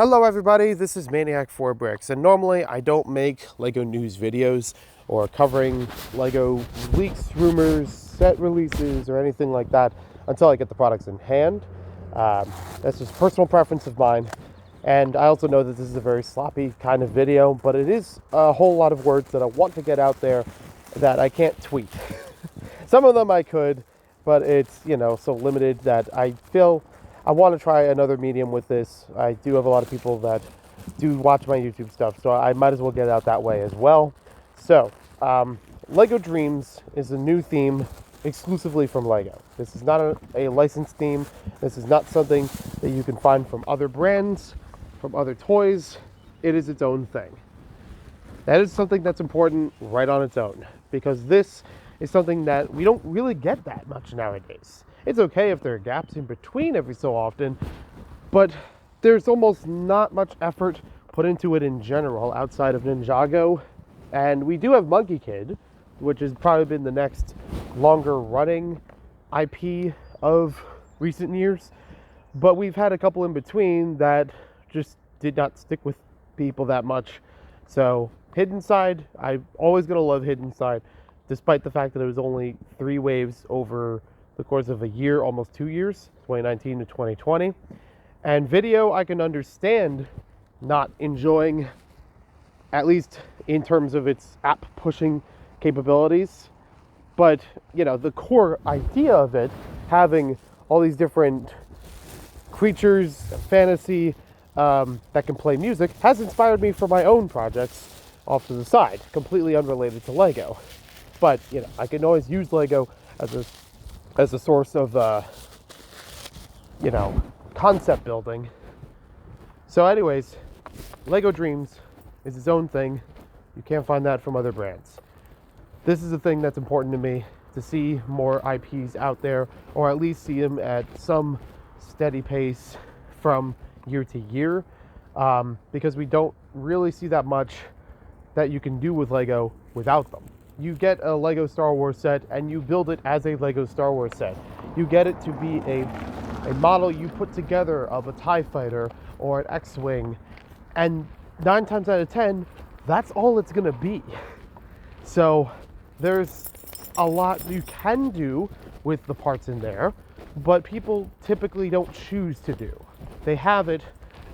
Hello everybody, this is Maniac4Bricks, and normally I don't make LEGO news videos or covering LEGO leaks, rumors, set releases, or anything like that until I get the products in hand. That's just personal preference of mine, and I also know that this is a very sloppy kind of video, but it is a whole lot of words that I want to get out there that I can't tweet. Some of them I could, but it's, so limited that I feel I want to try another medium with this. I do have a lot of people that do watch my YouTube stuff, so I might as well get it out that way as well. So, LEGO DREAMZzz is a new theme exclusively from LEGO. This is not a licensed theme. This is not something that you can find from other brands, from other toys. It is its own thing. That is something that's important right on its own, because this is something that we don't really get that much nowadays. It's okay if there are gaps in between every so often, but there's almost not much effort put into it in general outside of Ninjago. And we do have Monkey Kid, which has probably been the next longer running IP of recent years. But we've had a couple in between that just did not stick with people that much. So Hidden Side, I'm always going to love Hidden Side, despite the fact that it was only 3 waves over the course of a year, almost 2 years, 2019 to 2020. And video, I can understand not enjoying, at least in terms of its app pushing capabilities. But, the core idea of it, having all these different creatures, fantasy, that can play music, has inspired me for my own projects off to the side, completely unrelated to LEGO. But, I can always use LEGO as a source of, concept building. So anyways, LEGO DREAMZzz is its own thing. You can't find that from other brands. This is a thing that's important to me, to see more IPs out there, or at least see them at some steady pace from year to year, because we don't really see that much that you can do with LEGO without them. You get a LEGO Star Wars set and you build it as a LEGO Star Wars set. You get it to be a model you put together of a TIE fighter or an X-Wing, and 9 times out of 10, that's all it's gonna be. So there's a lot you can do with the parts in there, but people typically don't choose to do. They have it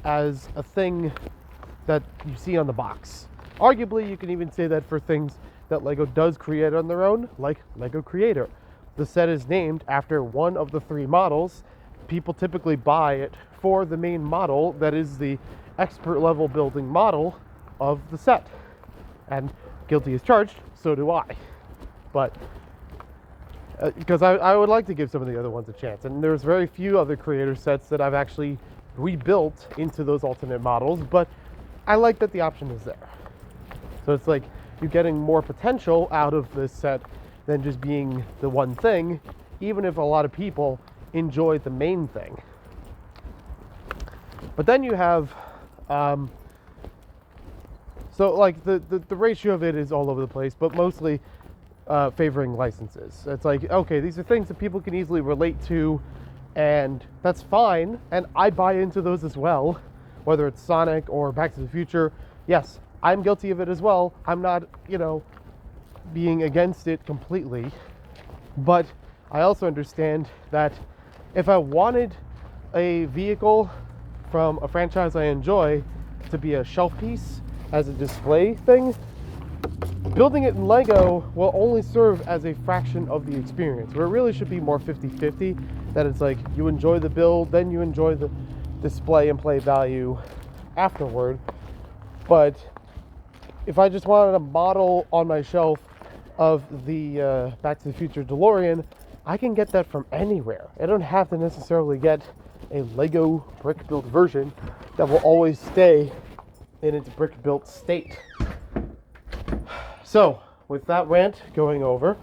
as a thing that you see on the box. Arguably, you can even say that for things that LEGO does create on their own, like LEGO Creator. The set is named after one of the 3 models. People typically buy it for the main model that is the expert level building model of the set. And guilty as charged, so do I. But because I would like to give some of the other ones a chance. And there's very few other creator sets that I've actually rebuilt into those alternate models, but I like that the option is there. So it's like you're getting more potential out of this set than just being the one thing, even if a lot of people enjoy the main thing. But then you have, so like the ratio of it is all over the place, but mostly favoring licenses. It's like, okay, these are things that people can easily relate to, and that's fine, and I buy into those as well, whether it's Sonic or Back to the Future. Yes, I'm guilty of it as well. I'm not, being against it completely. But I also understand that if I wanted a vehicle from a franchise I enjoy to be a shelf piece as a display thing, building it in LEGO will only serve as a fraction of the experience, where it really should be more 50-50, that it's like you enjoy the build, then you enjoy the display and play value afterward. But if I just wanted a model on my shelf of the Back to the Future DeLorean, I can get that from anywhere. I don't have to necessarily get a LEGO brick-built version that will always stay in its brick-built state. So, with that rant going over,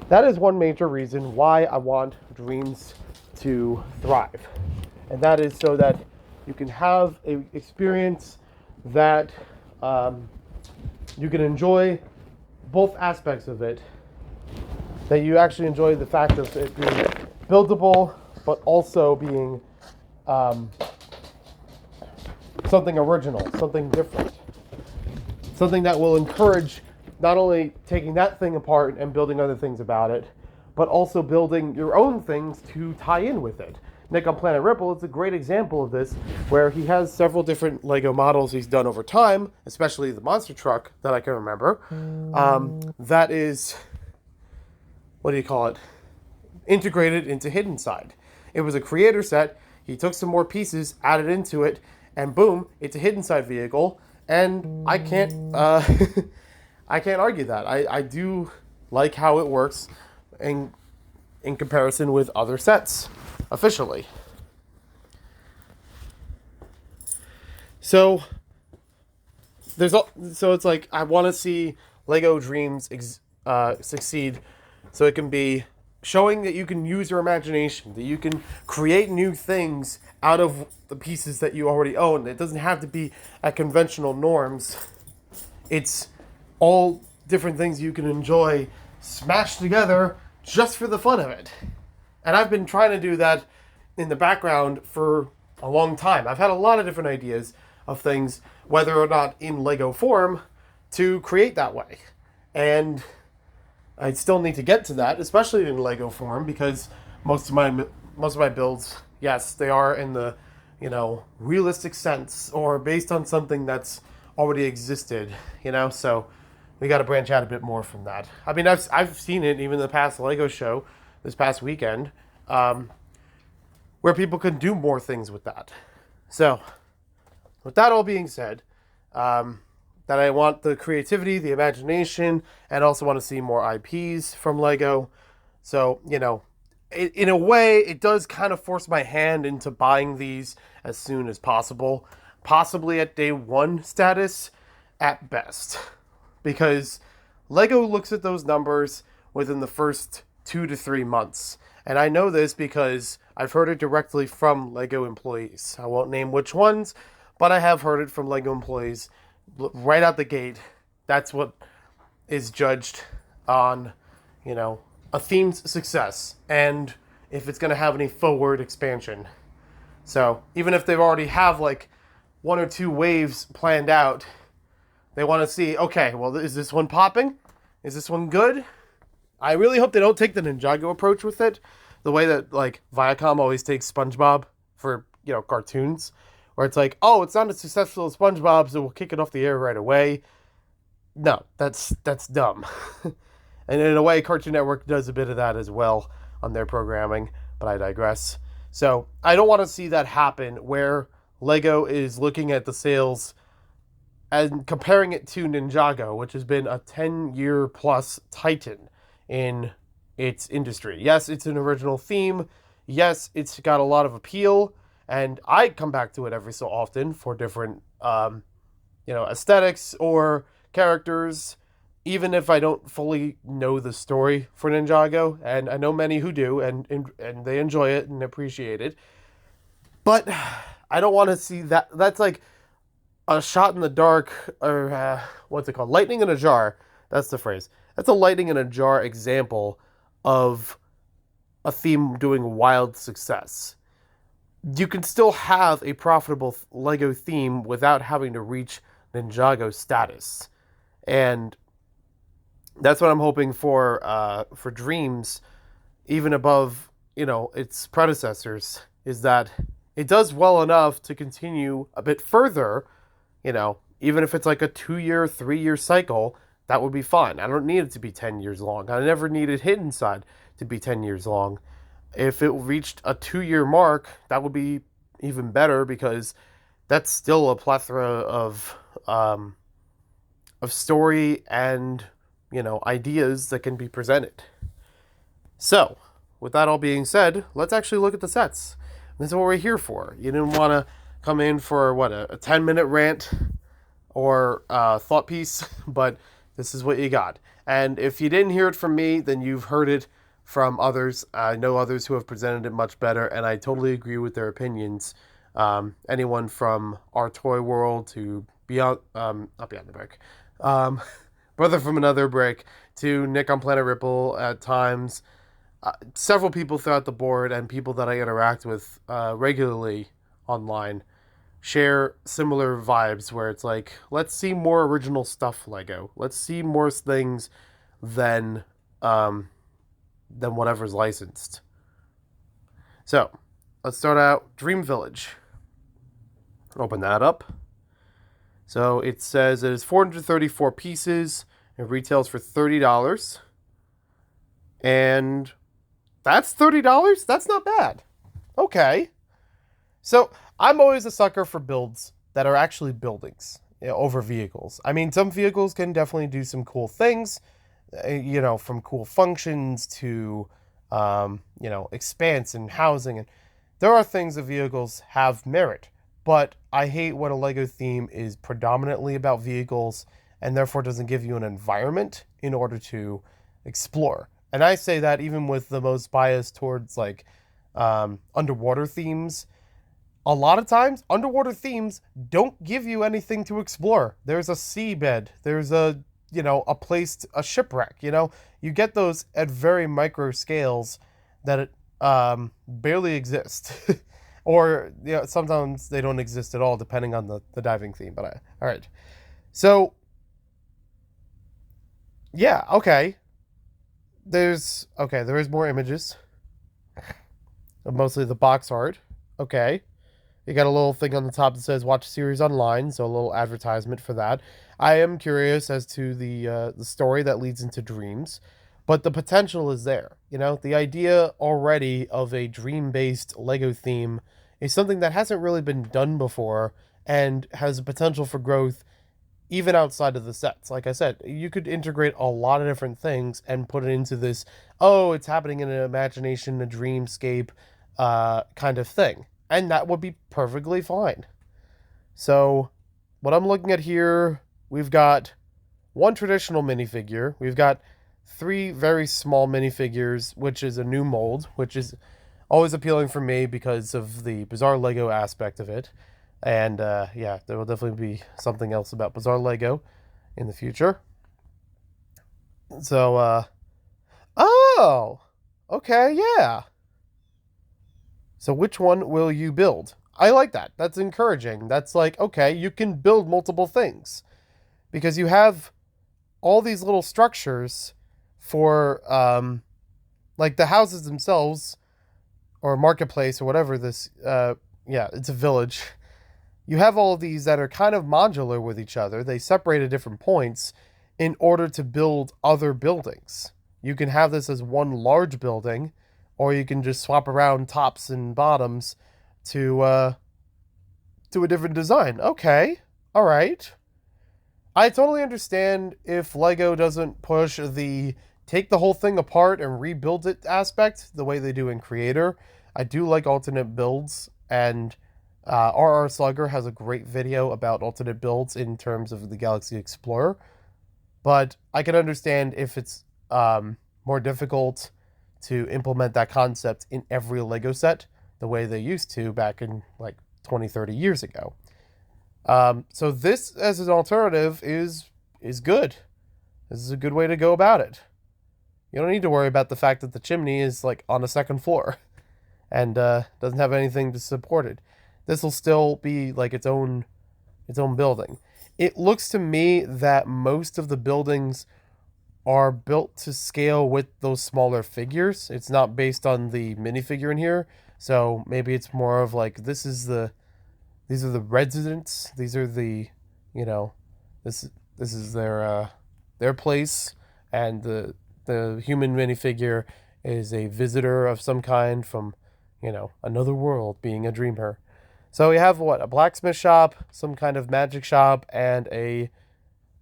that is one major reason why I want DREAMZzz to thrive. And that is so that you can have an experience that you can enjoy both aspects of it, that you actually enjoy the fact of it being buildable, but also being something original, something different, something that will encourage not only taking that thing apart and building other things about it, but also building your own things to tie in with it. Nick on Planet Ripple is a great example of this, where he has several different Lego models he's done over time, especially the monster truck that I can remember. That is, what do you call it? Integrated into Hidden Side. It was a creator set. He took some more pieces, added into it, and boom, it's a Hidden Side vehicle. And I can't, I can't argue that. I do like how it works in comparison with other sets. Officially. So it's like I want to see LEGO Dreams succeed, so it can be showing that you can use your imagination, that you can create new things out of the pieces that you already own. It doesn't have to be at conventional norms. It's all different things you can enjoy smashed together just for the fun of it. And I've been trying to do that in the background for a long time. I've had a lot of different ideas of things, whether or not in Lego form, to create that way. And I still need to get to that, especially in Lego form, because most of my builds, yes, they are in the, realistic sense or based on something that's already existed, so we got to branch out a bit more from that. I mean, I've seen it even in the past Lego show this past weekend, where people can do more things with that. So, with that all being said, that I want the creativity, the imagination, and also want to see more IPs from Lego. So, in a way, it does kind of force my hand into buying these as soon as possible, possibly at day one status at best, because Lego looks at those numbers within the first 2 to 3 months. And I know this because I've heard it directly from Lego employees. I won't name which ones, but I have heard it from Lego employees right out the gate. That's what is judged on, a theme's success and if it's going to have any forward expansion. So even if they already have like 1 or 2 waves planned out, they want to see, okay, well, is this one popping? Is this one good? I really hope they don't take the Ninjago approach with it, the way that like Viacom always takes SpongeBob for, cartoons, where it's like, oh, it's not as successful as SpongeBob, so we'll kick it off the air right away. No, that's dumb. And in a way, Cartoon Network does a bit of that as well on their programming, but I digress. So I don't want to see that happen where Lego is looking at the sales and comparing it to Ninjago, which has been a 10-year plus titan in its industry. Yes, it's an original theme. Yes, it's got a lot of appeal, and I come back to it every so often for different, aesthetics or characters, even if I don't fully know the story for Ninjago, and I know many who do, and they enjoy it and appreciate it. But I don't want to see that. That's like a shot in the dark, or what's it called? Lightning in a jar. That's the phrase. That's a lightning in a jar example of a theme doing wild success. You can still have a profitable Lego theme without having to reach Ninjago status. And that's what I'm hoping for Dreams, even above, its predecessors, is that it does well enough to continue a bit further, even if it's like a 2-year, 3-year cycle, that would be fine. I don't need it to be 10 years long. I never needed Hidden Side to be 10 years long. If it reached a 2-year mark, that would be even better, because that's still a plethora of story and, ideas that can be presented. So, with that all being said, let's actually look at the sets. This is what we're here for. You didn't want to come in for, a 10-minute rant or thought piece, but this is what you got. And if you didn't hear it from me, then you've heard it from others. I know others who have presented it much better, and I totally agree with their opinions. Anyone from Our Toy World to Beyond, not Beyond the Brick, Brother from Another Brick, to Nick on Planet Ripple at times. Several people throughout the board and people that I interact with regularly online share similar vibes where it's like, let's see more original stuff, Lego. Let's see more things than um, than whatever's licensed. So let's start out Dream Village. Open that up. So it says it is 434 pieces. It retails for $30. And that's $30? That's not bad. Okay. So I'm always a sucker for builds that are actually buildings, over vehicles. I mean, some vehicles can definitely do some cool things, from cool functions to, expanse and housing. And there are things that vehicles have merit. But I hate when a LEGO theme is predominantly about vehicles and therefore doesn't give you an environment in order to explore. And I say that even with the most bias towards underwater themes. A lot of times, underwater themes don't give you anything to explore. There's a seabed. There's a shipwreck. You get those at very micro scales that barely exist. Or sometimes they don't exist at all, depending on the diving theme. But all right. So, yeah, okay. There is more images. Mostly the box art. Okay. You got a little thing on the top that says watch series online, so a little advertisement for that. I am curious as to the story that leads into dreams, but the potential is there. The idea already of a dream-based Lego theme is something that hasn't really been done before and has a potential for growth even outside of the sets. Like I said, you could integrate a lot of different things and put it into this, it's happening in an imagination, a dreamscape kind of thing. And that would be perfectly fine. So, what I'm looking at here, we've got one traditional minifigure. We've got 3 very small minifigures, which is a new mold, which is always appealing for me because of the Bizarre Lego aspect of it. And, there will definitely be something else about Bizarre Lego in the future. So, oh! Okay, yeah. So which one will you build? I like that. That's encouraging. That's like, okay, you can build multiple things. Because you have all these little structures for, the houses themselves, or marketplace, or whatever this, it's a village. You have all of these that are kind of modular with each other. They separate at different points in order to build other buildings. You can have this as one large building, or you can just swap around tops and bottoms to a different design. Okay, all right. I totally understand if LEGO doesn't push the take the whole thing apart and rebuild it aspect the way they do in Creator. I do like alternate builds, and RR Slugger has a great video about alternate builds in terms of the Galaxy Explorer. But I can understand if it's more difficult to implement that concept in every Lego set the way they used to back in 20, 30 years ago. So this as an alternative is good. This is a good way to go about it. You don't need to worry about the fact that the chimney is on a second floor and doesn't have anything to support it. This will still be its own building. It looks to me that most of the buildings are built to scale with those smaller figures. It's not based on the minifigure in here. So maybe it's more of these are the residents. These are the, this is their place, and the human minifigure is a visitor of some kind from, another world, being a dreamer. So we have a blacksmith shop, some kind of magic shop, and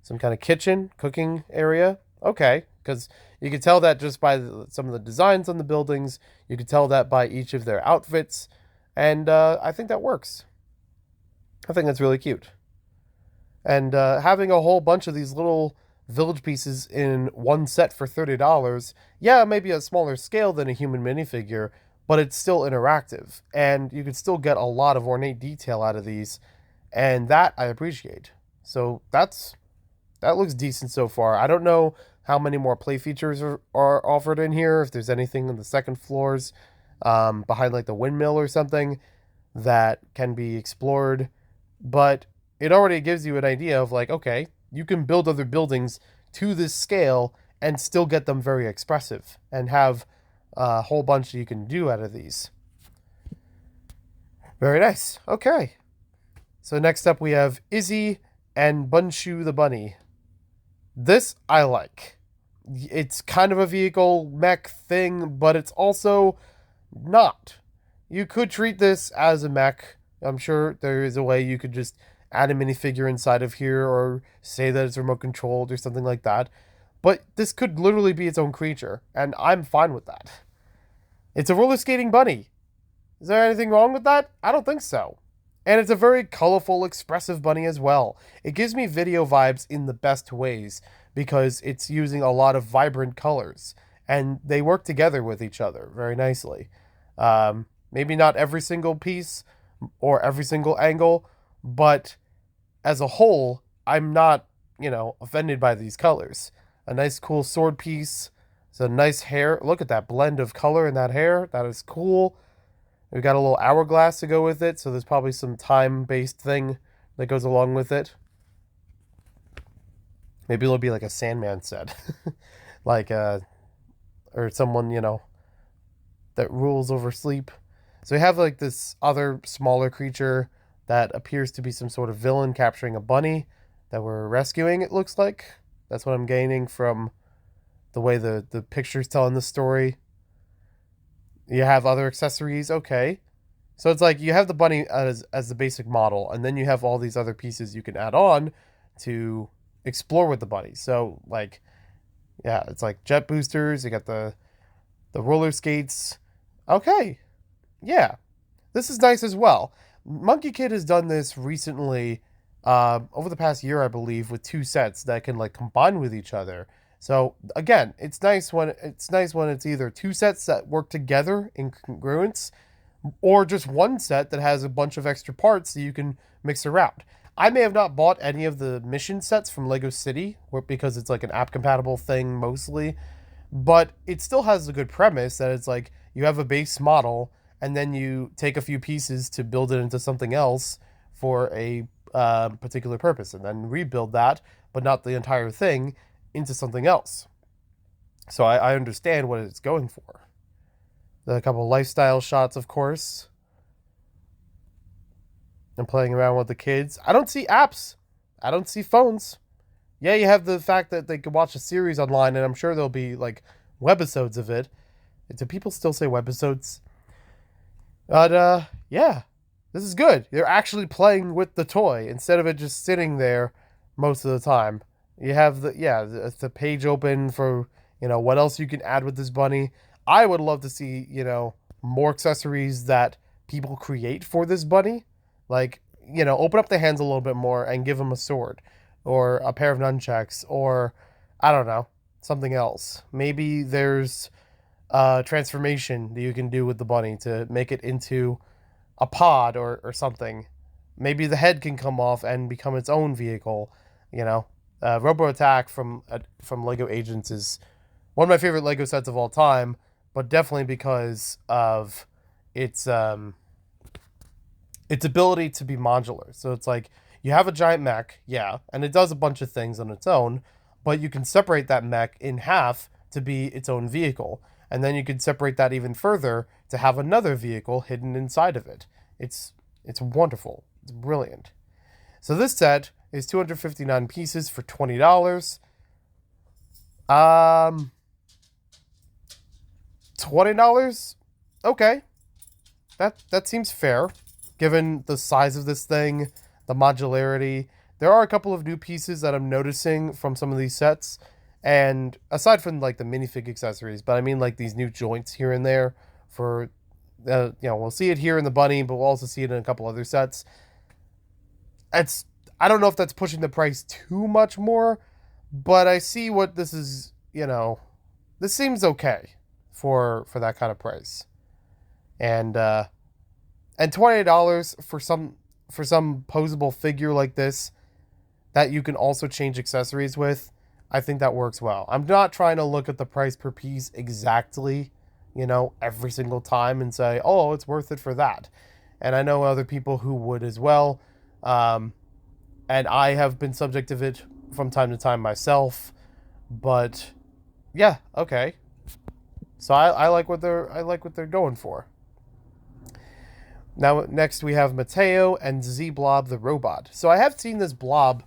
some kind of kitchen, cooking area. Okay, because you can tell that just by some of the designs on the buildings. You can tell that by each of their outfits. And I think that works. I think that's really cute. And having a whole bunch of these little village pieces in one set for $30, yeah, maybe a smaller scale than a human minifigure, but it's still interactive. And you can still get a lot of ornate detail out of these. And that I appreciate. So that looks decent so far. I don't know how many more play features are offered in here, if there's anything on the second floors behind the windmill or something that can be explored. but it already gives you an idea of like, okay, you can build other buildings to this scale and still get them very expressive and have a whole bunch you can do out of these. Very nice. Okay. So next up we have Izzy and Bunshu the Bunny. This I like. It's kind of a vehicle mech thing, but it's also not. You could treat this as a mech. I'm sure there is a way you could just add a minifigure inside of here or say that it's remote controlled or something like that. But this could literally be its own creature, and I'm fine with that. It's a roller skating bunny. Is there anything wrong with that? I don't think so. And it's a very colorful, expressive bunny as well. It gives me video vibes in the best ways because it's using a lot of vibrant colors and they work together with each other very nicely. Maybe not every single piece or every single angle, but as a whole, I'm not, offended by these colors. A nice, cool sword piece. It's a nice hair. Look at that blend of color in that hair. That is cool. We've got a little hourglass to go with it, so there's probably some time-based thing that goes along with it. Maybe it'll be like a Sandman set. like, or someone, that rules over sleep. So we have like this other smaller creature that appears to be some sort of villain capturing a bunny that we're rescuing, it looks like. That's what I'm gaining from the way the picture's telling the story. You have other accessories, okay. So it's like you have the bunny as the basic model, and then you have all these other pieces you can add on to explore with the bunny. So like, yeah, it's like jet boosters, you got the roller skates. Okay, yeah, this is nice as well. Monkey Kid has done this recently, over the past year, I believe, with 2 sets that can like combine with each other. So again, it's nice when it's either 2 sets that work together in congruence, or just 1 set that has a bunch of extra parts that you can mix around. I may have not bought any of the mission sets from Lego City, because it's like an app compatible thing mostly, but it still has a good premise that it's like you have a base model and then you take a few pieces to build it into something else for a particular purpose, and then rebuild that, but not the entire thing, into something else. So I understand what it's going for. A couple lifestyle shots, of course. And playing around with the kids. I don't see apps. I don't see phones. Yeah, you have the fact that they could watch a series online, and I'm sure there'll be like webisodes of it. Do people still say webisodes? But yeah, this is good. They're actually playing with the toy instead of it just sitting there most of the time. You have the page open for, what else you can add with this bunny. I would love to see, more accessories that people create for this bunny. Like, open up the hands a little bit more and give him a sword or a pair of nunchucks or, I don't know, something else. Maybe there's a transformation that you can do with the bunny to make it into a pod or something. Maybe the head can come off and become its own vehicle, Robo Attack from Lego Agents is one of my favorite Lego sets of all time, but definitely because of its ability to be modular. So it's like you have a giant mech, yeah, and it does a bunch of things on its own, but you can separate that mech in half to be its own vehicle, and then you can separate that even further to have another vehicle hidden inside of it. It's wonderful. It's brilliant. So this set is 259 pieces for $20. $20? Okay. That seems fair, given the size of this thing, the modularity. There are a couple of new pieces that I'm noticing from some of these sets, and aside from like the minifig accessories, but I mean like these new joints here and there for, we'll see it here in the bunny, but we'll also see it in a couple other sets. I don't know if that's pushing the price too much more, but I see what this is, this seems okay for that kind of price. And $20 for some posable figure like this that you can also change accessories with, I think that works well. I'm not trying to look at the price per piece exactly, every single time and say, oh, it's worth it for that. And I know other people who would as well. Um, and I have been subject of it from time to time myself. But yeah, okay. So I like what they're going for. Now next we have Mateo and Z Blob the robot. So I have seen this blob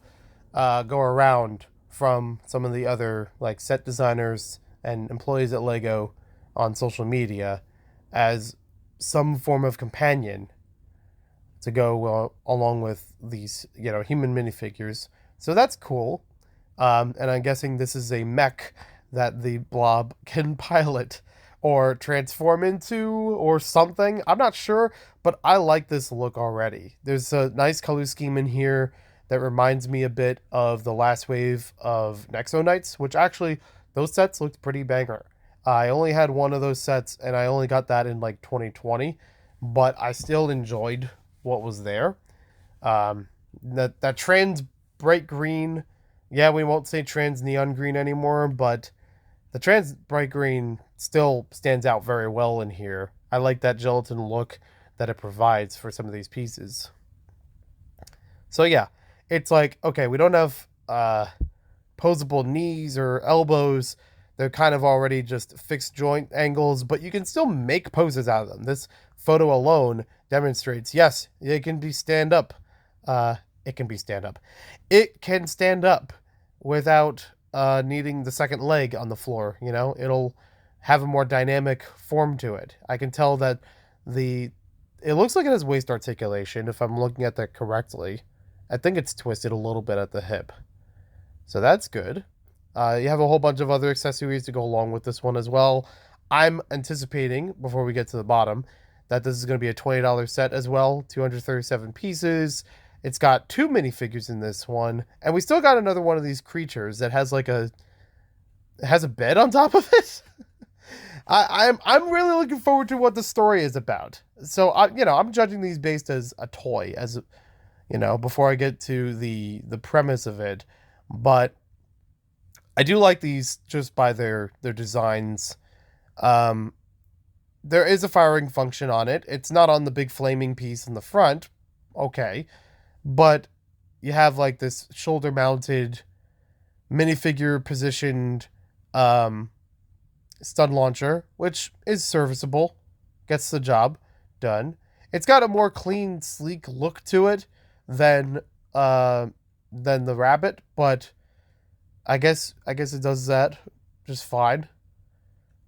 go around from some of the other like set designers and employees at Lego on social media as some form of companion to go along with these, human minifigures. So that's cool. And I'm guessing this is a mech that the blob can pilot or transform into or something. I'm not sure, but I like this look already. There's a nice color scheme in here that reminds me a bit of the last wave of Nexo Knights, which actually, those sets looked pretty banger. I only had one of those sets, and I only got that in like 2020, but I still enjoyed what was there. That trans bright green, yeah, we won't say trans neon green anymore, but the trans bright green still stands out very well in here. I like that gelatin look that it provides for some of these pieces. So yeah, it's like, okay, we don't have posable knees or elbows. They're kind of already just fixed joint angles, but you can still make poses out of them. This photo alone demonstrates, yes, it can be stand up. It can be stand up. It can stand up without needing the second leg on the floor. It'll have a more dynamic form to it. I can tell that it looks like it has waist articulation if I'm looking at that correctly. I think it's twisted a little bit at the hip. So that's good. You have a whole bunch of other accessories to go along with this one as well. I'm anticipating, before we get to the bottom, that this is going to be a $20 set as well. 237 pieces. It's got 2 minifigures in this one. And we still got another one of these creatures that has has a bed on top of it. I'm really looking forward to what the story is about. So I'm judging these based as a toy, before I get to the premise of it. But I do like these just by their designs. There is a firing function on it. It's not on the big flaming piece in the front. Okay. But you have like this shoulder mounted minifigure positioned stun launcher, which is serviceable. Gets the job done. It's got a more clean, sleek look to it than the rabbit, but I guess it does that just fine.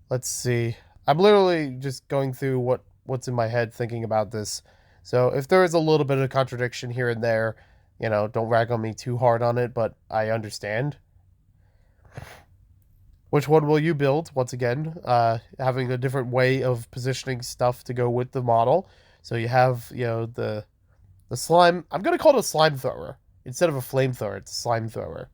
Let's see. I'm literally just going through what's in my head thinking about this. So if there is a little bit of contradiction here and there, don't rag on me too hard on it, but I understand. Which one will you build? Once again, having a different way of positioning stuff to go with the model. So you have, the slime. I'm going to call it a slime thrower. Instead of a flamethrower, it's a slime thrower.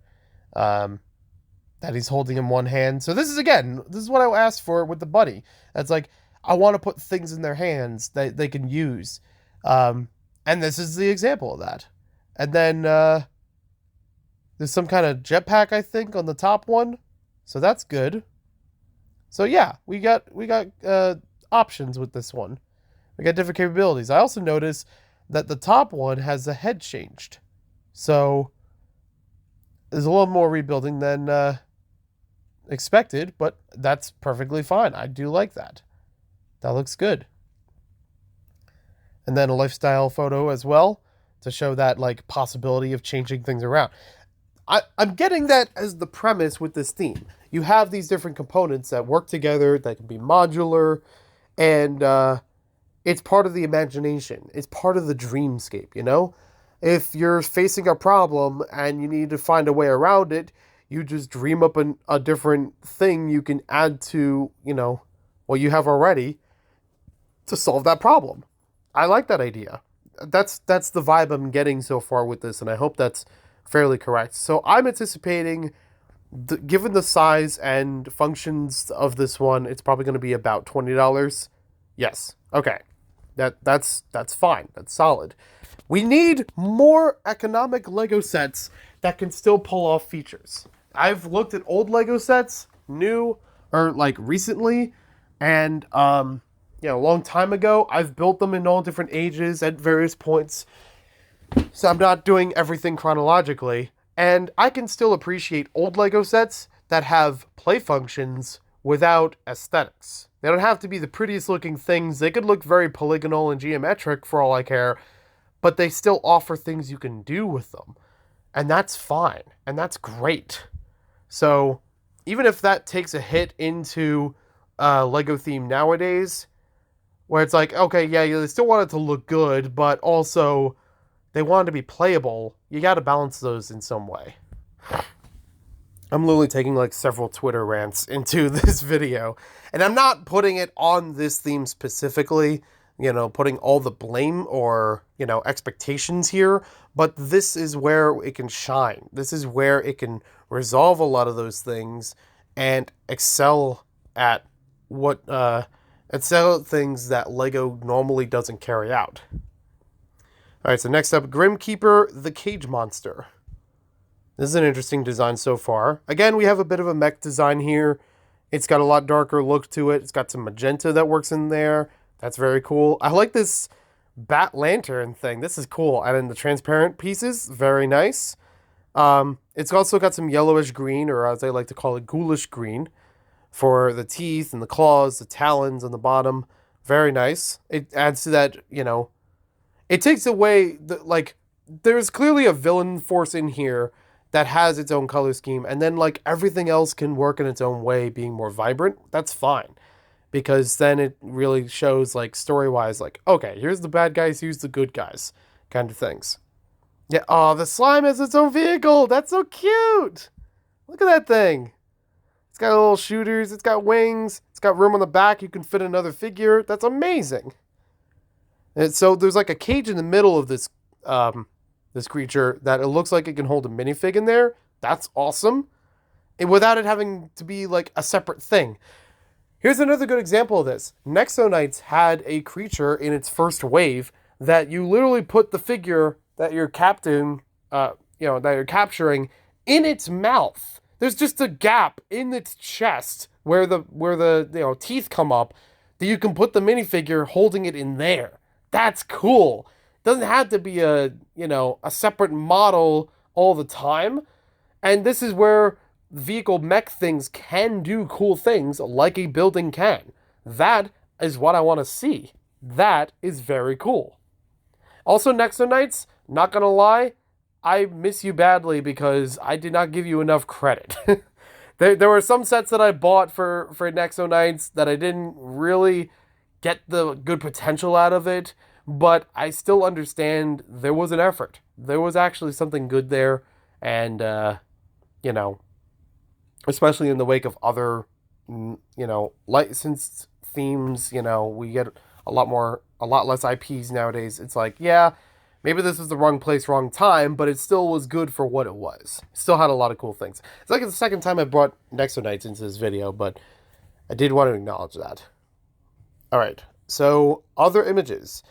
That he's holding in one hand. So this is what I asked for with the bunny. That's like, I want to put things in their hands that they can use. And this is the example of that. And then there's some kind of jetpack, I think, on the top one. So that's good. So yeah, we got options with this one. We got different capabilities. I also noticed that the top one has the head changed. So there's a little more rebuilding than expected, but that's perfectly fine. I do like that. That looks good. And then a lifestyle photo as well to show that like possibility of changing things around. I'm getting that as the premise with this theme. You have these different components that work together, that can be modular, and it's part of the imagination. It's part of the dreamscape, If you're facing a problem and you need to find a way around it, you just dream up a different thing you can add to, what you have already to solve that problem. I like that idea. That's the vibe I'm getting so far with this, and I hope that's fairly correct. So I'm anticipating, given the size and functions of this one, it's probably going to be about $20. Yes. Okay. That's fine. That's solid. We need more economic Lego sets that can still pull off features. I've looked at old Lego sets, new or like recently, and a long time ago. I've built them in all different ages at various points. So I'm not doing everything chronologically, and I can still appreciate old Lego sets that have play functions without aesthetics. They don't have to be the prettiest looking things. They could look very polygonal and geometric for all I care, but they still offer things you can do with them. And that's fine. And that's great. So even if that takes a hit into Lego theme nowadays, where it's like, okay, yeah, they still want it to look good, but also they want it to be playable, you got to balance those in some way. I'm literally taking like several Twitter rants into this video, and I'm not putting it on this theme specifically, putting all the blame or, expectations here, but this is where it can shine. This is where it can resolve a lot of those things and excel at things that Lego normally doesn't carry out. All right, so next up, Grimkeeper, the Cage Monster. This is an interesting design so far. Again, we have a bit of a mech design here. It's got a lot darker look to it. It's got some magenta that works in there. That's very cool. I like this bat lantern thing. This is cool. And then the transparent pieces, very nice. It's also got some yellowish green, or as I like to call it, ghoulish green, for the teeth and the claws, the talons on the bottom. Very nice. It adds to that, it takes away, there's clearly a villain force in here that has its own color scheme, and then everything else can work in its own way, being more vibrant. That's fine, because then it really shows story-wise, okay, here's the bad guys, here's the good guys, kind of things. Yeah, oh, the slime has its own vehicle. That's so cute. Look at that thing. It's got little shooters, it's got wings, it's got room on the back, you can fit another figure. That's amazing. And so there's a cage in the middle of this this creature that it looks like it can hold a minifig in there. That's awesome. And without it having to be a separate thing. Here's another good example of this. Nexo Knights had a creature in its first wave that you literally put the figure that you're capturing in its mouth. There's just a gap in its chest where the teeth come up that you can put the minifigure holding it in there. That's cool. Doesn't have to be a separate model all the time. And this is where vehicle mech things can do cool things like a building can. That is what I want to see. That is very cool. Also, Nexo Knights, not gonna lie, I miss you badly because I did not give you enough credit. There were some sets that I bought for Nexo Knights that I didn't really get the good potential out of it, but I still understand there was an effort. There was actually something good there, and, especially in the wake of other, licensed themes, we get a lot less IPs nowadays. It's yeah, maybe this was the wrong place, wrong time, but it still was good for what it was. It still had a lot of cool things. It's the second time I brought Nexo Knights into this video, but I did want to acknowledge that. All right, so other images.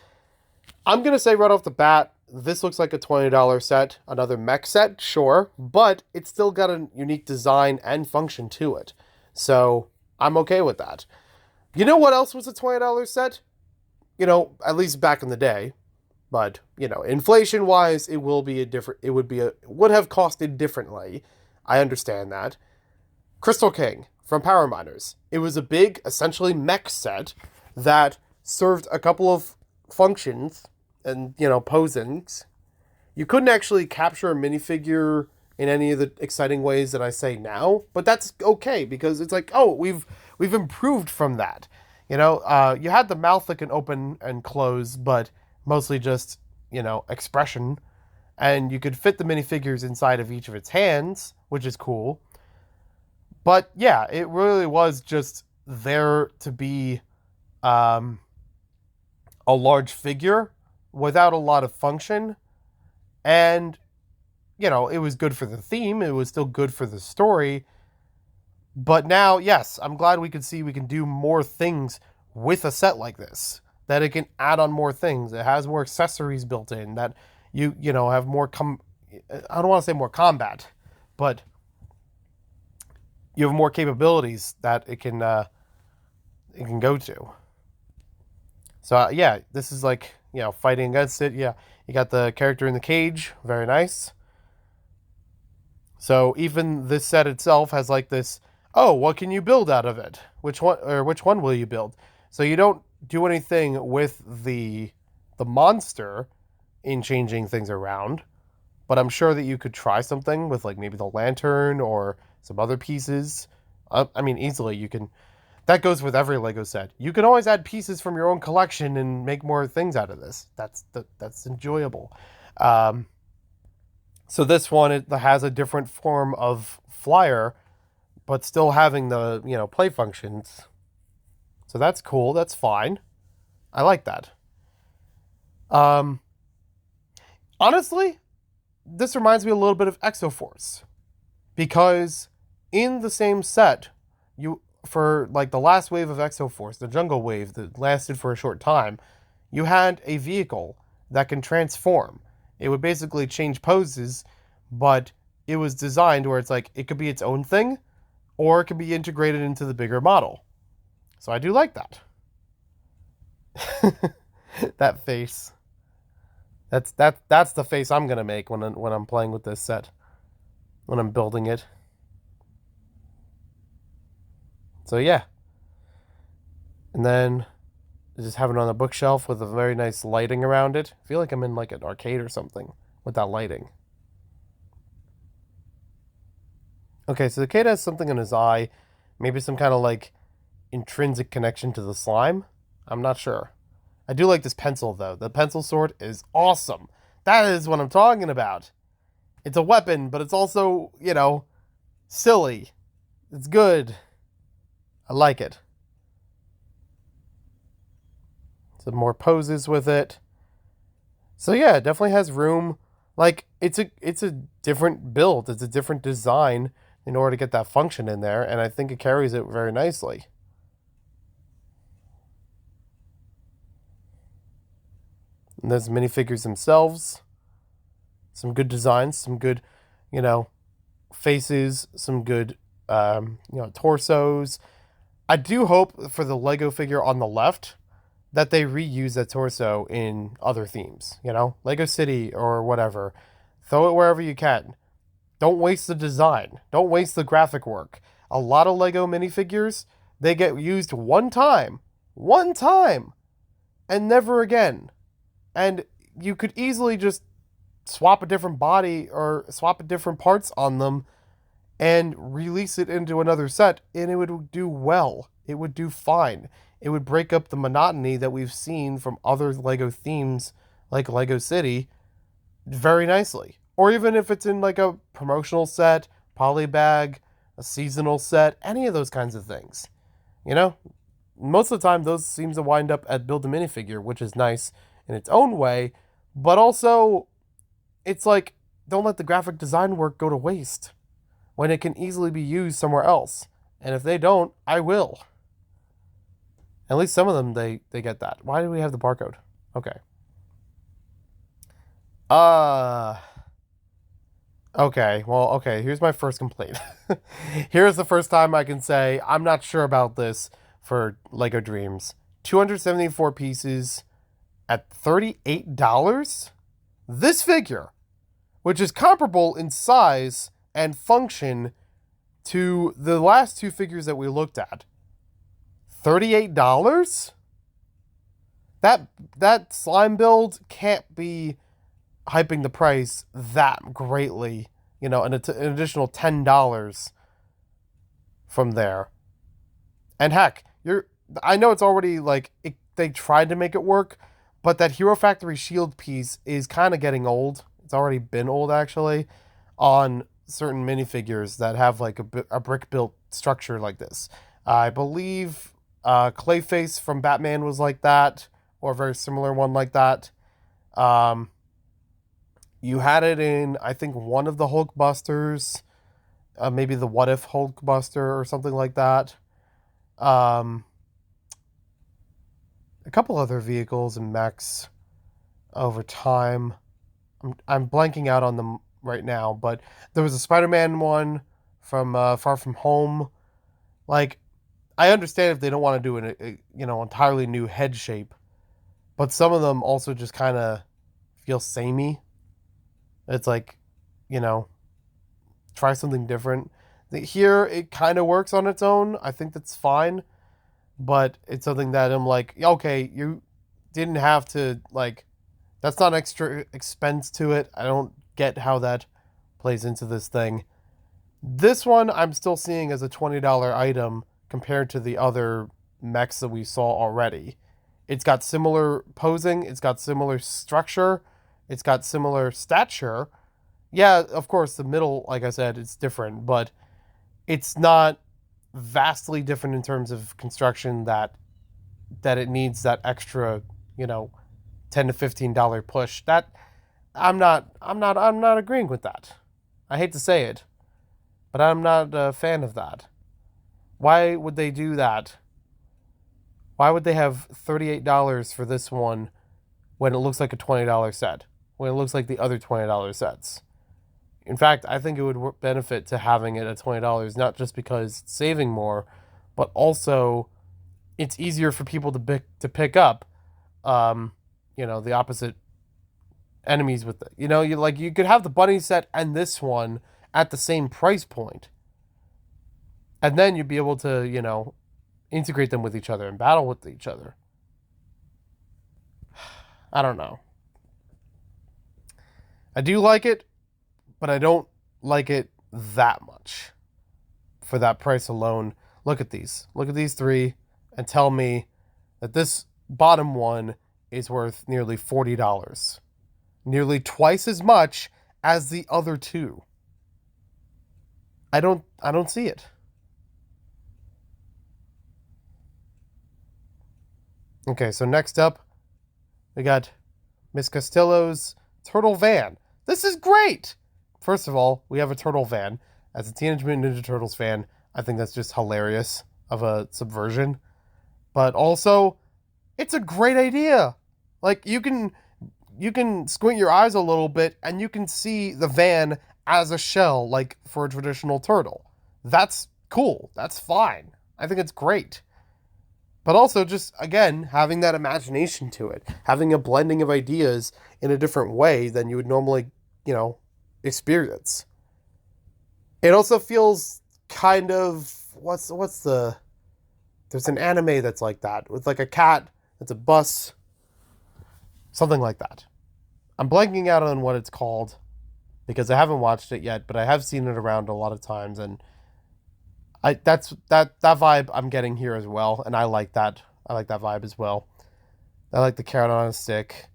I'm going to say right off the bat, this looks like a $20 set, another mech set, sure, but it's still got a unique design and function to it. So I'm okay with that. You know what else was a $20 set? At least back in the day. But, inflation-wise, it would have costed differently. I understand that. Crystal King from Power Miners. It was a big, essentially mech set that served a couple of functions and, posings. You couldn't actually capture a minifigure in any of the exciting ways that I say now, but that's okay because it's we've improved from that. You had the mouth that can open and close, but mostly just, expression. And you could fit the minifigures inside of each of its hands, which is cool. But yeah, it really was just there to be a large figure without a lot of function. And, it was good for the theme. It was still good for the story. But now, yes, I'm glad we can do more things with a set like this. That it can add on more things. It has more accessories built in. That you have more I don't want to say more combat, but you have more capabilities that it can go to. So yeah, this is fighting against it. Yeah, You got the character in the cage, very nice. So even this set itself has like this, oh, what can you build out of it? Which one will you build? So you don't do anything with the monster in changing things around, but I'm sure that you could try something with like maybe the lantern or some other pieces. I mean, easily you can. That goes with every Lego set. You can always add pieces from your own collection and make more things out of this. That's enjoyable. Um, so this one, it has a different form of flyer, but still having the play functions. So that's cool. That's fine. I like that. Um, Honestly, this reminds me a little bit of Exoforce, because in the same set, you for like the last wave of Exoforce, the jungle wave that lasted for a short time, you had a vehicle that can transform. It would basically change poses, but it was designed where it's like it could be its own thing, or it could be integrated into the bigger model. So I do like that. That face. That's the face I'm gonna make when I'm playing with this set, when I'm building it. So yeah. And then just have it on a bookshelf with a very nice lighting around it. I feel like I'm in like an arcade or something with that lighting. Okay, so the kid has something in his eye. Maybe some kind of like intrinsic connection to the slime. I'm not sure. I do like this pencil though. The pencil sword is awesome. That is what I'm talking about. It's a weapon, but it's also, silly. It's good. I like it. Some more poses with it. So yeah, it definitely has room. Like it's a different build. It's a different design in order to get that function in there, and I think it carries it very nicely. And there's minifigures themselves. Some good designs, some good, faces, some good, torsos. I do hope for the Lego figure on the left that they reuse that torso in other themes, Lego City or whatever. Throw it wherever you can. Don't waste the design. Don't waste the graphic work. A lot of Lego minifigures, they get used one time, and never again. And you could easily just swap a different body or swap different parts on them and release it into another set, and it would do well. It would do fine. It would break up the monotony that we've seen from other Lego themes like Lego City very nicely. Or even if it's in like a promotional set, polybag, a seasonal set, any of those kinds of things. Most of the time those seems to wind up at Build a Minifigure, which is nice in its own way, but also it's like, don't let the graphic design work go to waste when it can easily be used somewhere else. And if they don't, I will. At least some of them, they get that. Why do we have the barcode? Okay. Okay, well, okay, here's my first complaint. Here's the first time I can say I'm not sure about this for LEGO Dreams. 274 pieces at $38? This figure, which is comparable in size and function to the last two figures that we looked at. $38? That slime build can't be hyping the price that greatly, an additional $10 from there. And heck, I know it's already like they tried to make it work, but that Hero Factory shield piece is kind of getting old. It's already been old actually on certain minifigures that have like a brick built structure like this. I believe Clayface from Batman was like that, or a very similar one like that. You had it in, I think, one of the Hulkbusters, maybe the What If Hulkbuster or something like that. A couple other vehicles and mechs over time. I'm blanking out on them right now, but there was a Spider-Man one from Far From Home. Like, I understand if they don't want to do an entirely new head shape, but some of them also just kind of feel samey. It's like, you know, try something different. Here, it kind of works on its own. I think that's fine. But it's something that I'm like, okay, you didn't have to, like, that's not extra expense to it. I don't get how that plays into this thing. This one I'm still seeing as a $20 item compared to the other mechs that we saw already. It's got similar posing, it's got similar structure, it's got similar stature. Yeah, of course, the middle, like I said, it's different, but it's not vastly different in terms of construction that it needs that extra, $10 to $15 push. That I'm not agreeing with that. I hate to say it, but I'm not a fan of that. Why would they do that? Why would they have $38 for this one when it looks like a $20 set? When it looks like the other $20 sets? In fact, I think it would benefit to having it at $20, not just because it's saving more, but also it's easier for people to pick up, the opposite enemies with it. You could have the bunny set and this one at the same price point, and then you'd be able to, integrate them with each other and battle with each other. I don't know. I do like it, but I don't like it that much for that price alone. Look at these. Look at these three and tell me that this bottom one is worth nearly $40. Nearly twice as much as the other two. I don't see it. Okay, so next up, we got Miss Castillo's Turtle Van. This is great! First of all, we have a turtle van. As a Teenage Mutant Ninja Turtles fan, I think that's just hilarious of a subversion. But also, it's a great idea. Like, you can squint your eyes a little bit and you can see the van as a shell, like for a traditional turtle. That's cool. That's fine. I think it's great. But also just, again, having that imagination to it. Having a blending of ideas in a different way than you would normally, experience. It also feels kind of, there's an anime that's like that, with like a cat, it's a bus, something like that. I'm blanking out on what it's called, because I haven't watched it yet, but I have seen it around a lot of times, and that vibe I'm getting here as well, and I like that. I like that vibe as well. I like the carrot on a stick.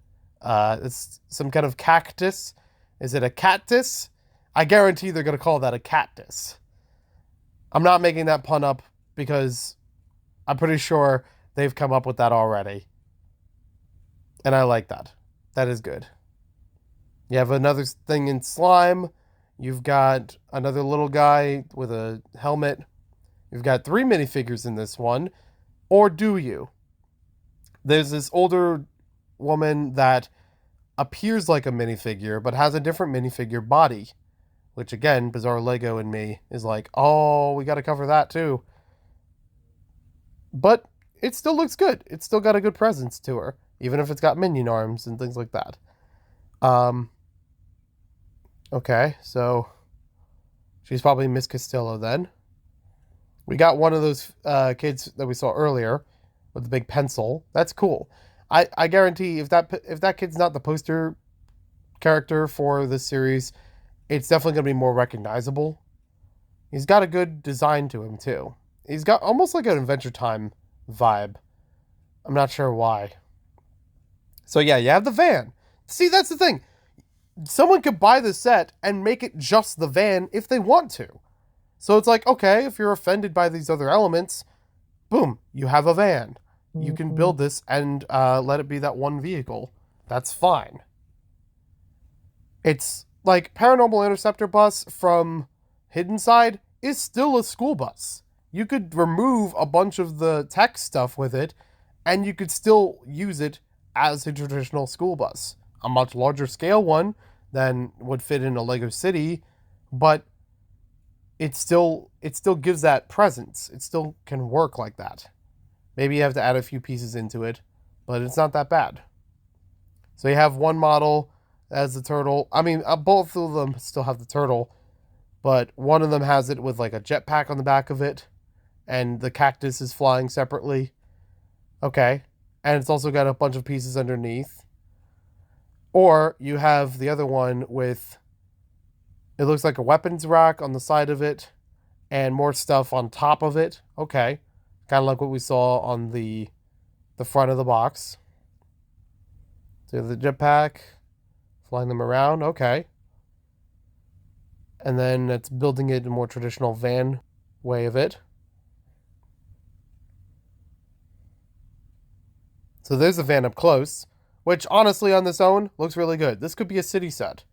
It's some kind of cactus. Is it a cactus? I guarantee they're going to call that a cactus. I'm not making that pun up because I'm pretty sure they've come up with that already. And I like that. That is good. You have another thing in slime. You've got another little guy with a helmet. You've got 3 minifigures in this one. Or do you? There's this older woman that appears like a minifigure, but has a different minifigure body. Which, again, Bizarre Lego in me is like, oh, we got to cover that too. But it still looks good. It's still got a good presence to her. Even if it's got minion arms and things like that. Okay, so she's probably Miss Castillo then. We got one of those kids that we saw earlier with the big pencil. That's cool. I guarantee if that kid's not the poster character for this series, it's definitely going to be more recognizable. He's got a good design to him too. He's got almost like an Adventure Time vibe. I'm not sure why. So yeah, you have the van. See, that's the thing. Someone could buy the set and make it just the van if they want to. So it's like, okay, if you're offended by these other elements, boom, you have a van. You can build this and let it be that one vehicle. That's fine. It's like Paranormal Interceptor bus from Hidden Side is still a school bus. You could remove a bunch of the tech stuff with it, and you could still use it as a traditional school bus. A much larger scale one than would fit in a Lego City, but it still gives that presence. It still can work like that. Maybe you have to add a few pieces into it, but it's not that bad. So you have one model as the turtle. I mean, both of them still have the turtle, but one of them has it with like a jetpack on the back of it, and the cactus is flying separately. Okay. And it's also got a bunch of pieces underneath. Or you have the other one with, it looks like a weapons rack on the side of it and more stuff on top of it. Okay. Kind of like what we saw on the front of the box. So the jetpack, flying them around. Okay. And then it's building it in a more traditional van way of it. So there's a van up close, which honestly on this own looks really good. This could be a city set.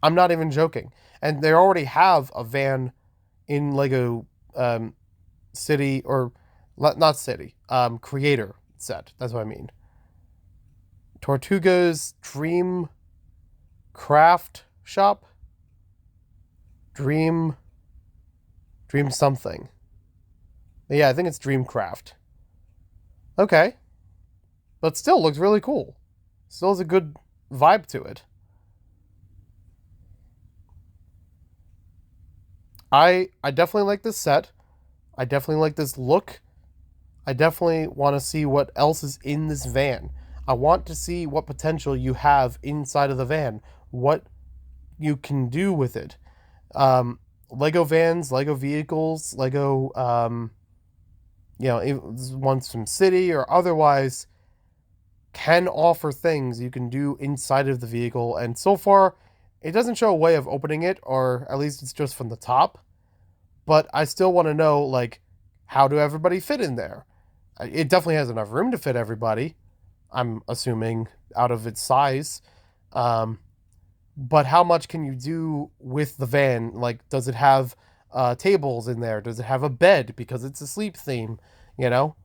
I'm not even joking. And they already have a van in LEGO City, or not City, Creator set. That's what I mean. Tortuga's Dream Craft Shop? Dream something. Yeah, I think it's Dreamcraft. Okay. But still looks really cool. Still has a good vibe to it. I definitely like this set. I definitely like this look. I definitely want to see what else is in this van. I want to see what potential you have inside of the van. What you can do with it. Lego vans, Lego vehicles, Lego, ones from City or otherwise, can offer things you can do inside of the vehicle. And so far, it doesn't show a way of opening it, or at least it's just from the top. But I still want to know, like, how do everybody fit in there? It definitely has enough room to fit everybody, I'm assuming, out of its size. But how much can you do with the van? Like, does it have tables in there? Does it have a bed because it's a sleep theme? You know?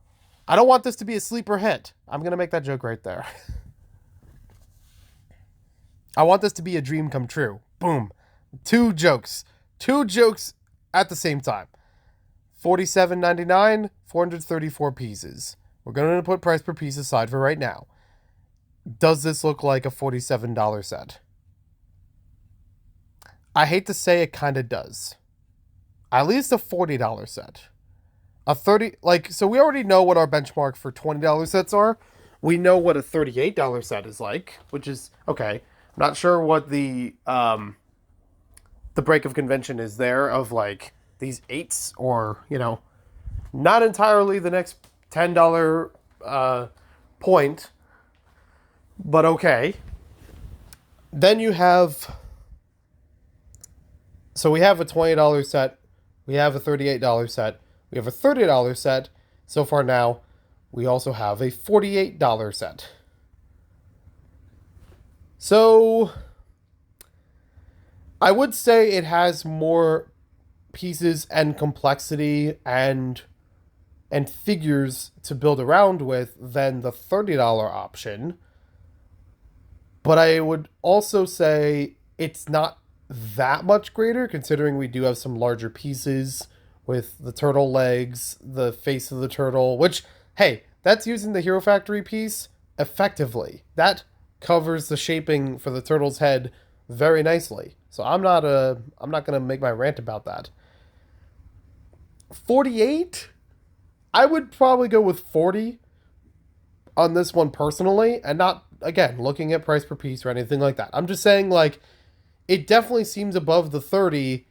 I don't want this to be a sleeper hit. I'm going to make that joke right there. I want this to be a dream come true. Boom. Two jokes at the same time. $47.99, 434 pieces. We're going to put price per piece aside for right now. Does this look like a $47 set? I hate to say it kind of does. At least a $40 set. A 30, like, so we already know what our benchmark for $20 sets are. We know what a $38 set is like, which is, okay. I'm not sure what the break of convention is there of, like, these 8s or, not entirely the next $10 point, but okay. Then you have, so we have a $20 set, we have a $38 set, we have a $30 set. So far now, we also have a $48 set. So I would say it has more pieces and complexity and figures to build around with than the $30 option. But I would also say it's not that much greater, considering we do have some larger pieces with the turtle legs, the face of the turtle, which, hey, that's using the Hero Factory piece effectively. That covers the shaping for the turtle's head very nicely. So I'm not going to make my rant about that. 48? I would probably go with 40 on this one personally, and not, again, looking at price per piece or anything like that. I'm just saying, like, it definitely seems above the 30,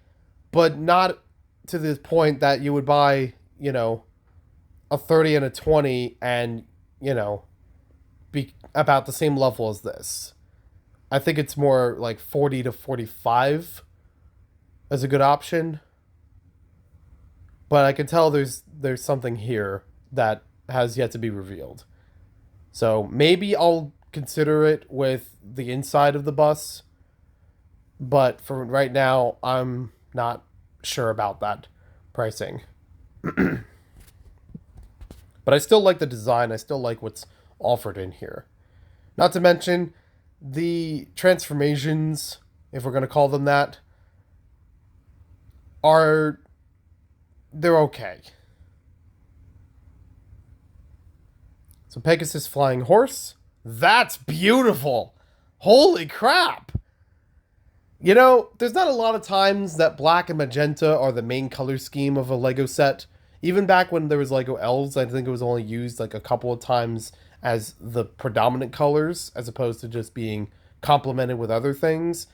but not to the point that you would buy, a 30 and a 20 and, be about the same level as this. I think it's more like 40 to 45 as a good option. But I can tell there's something here that has yet to be revealed. So maybe I'll consider it with the inside of the bus. But for right now, I'm not sure about that pricing. But I still like the design. I still like what's offered in here. Not to mention the transformations, if we're going to call them that, they're okay. So Pegasus flying horse. That's beautiful. Holy crap! You know, there's not a lot of times that black and magenta are the main color scheme of a Lego set. Even back when there was Lego Elves, I think it was only used like a couple of times as the predominant colors, as opposed to just being complemented with other things.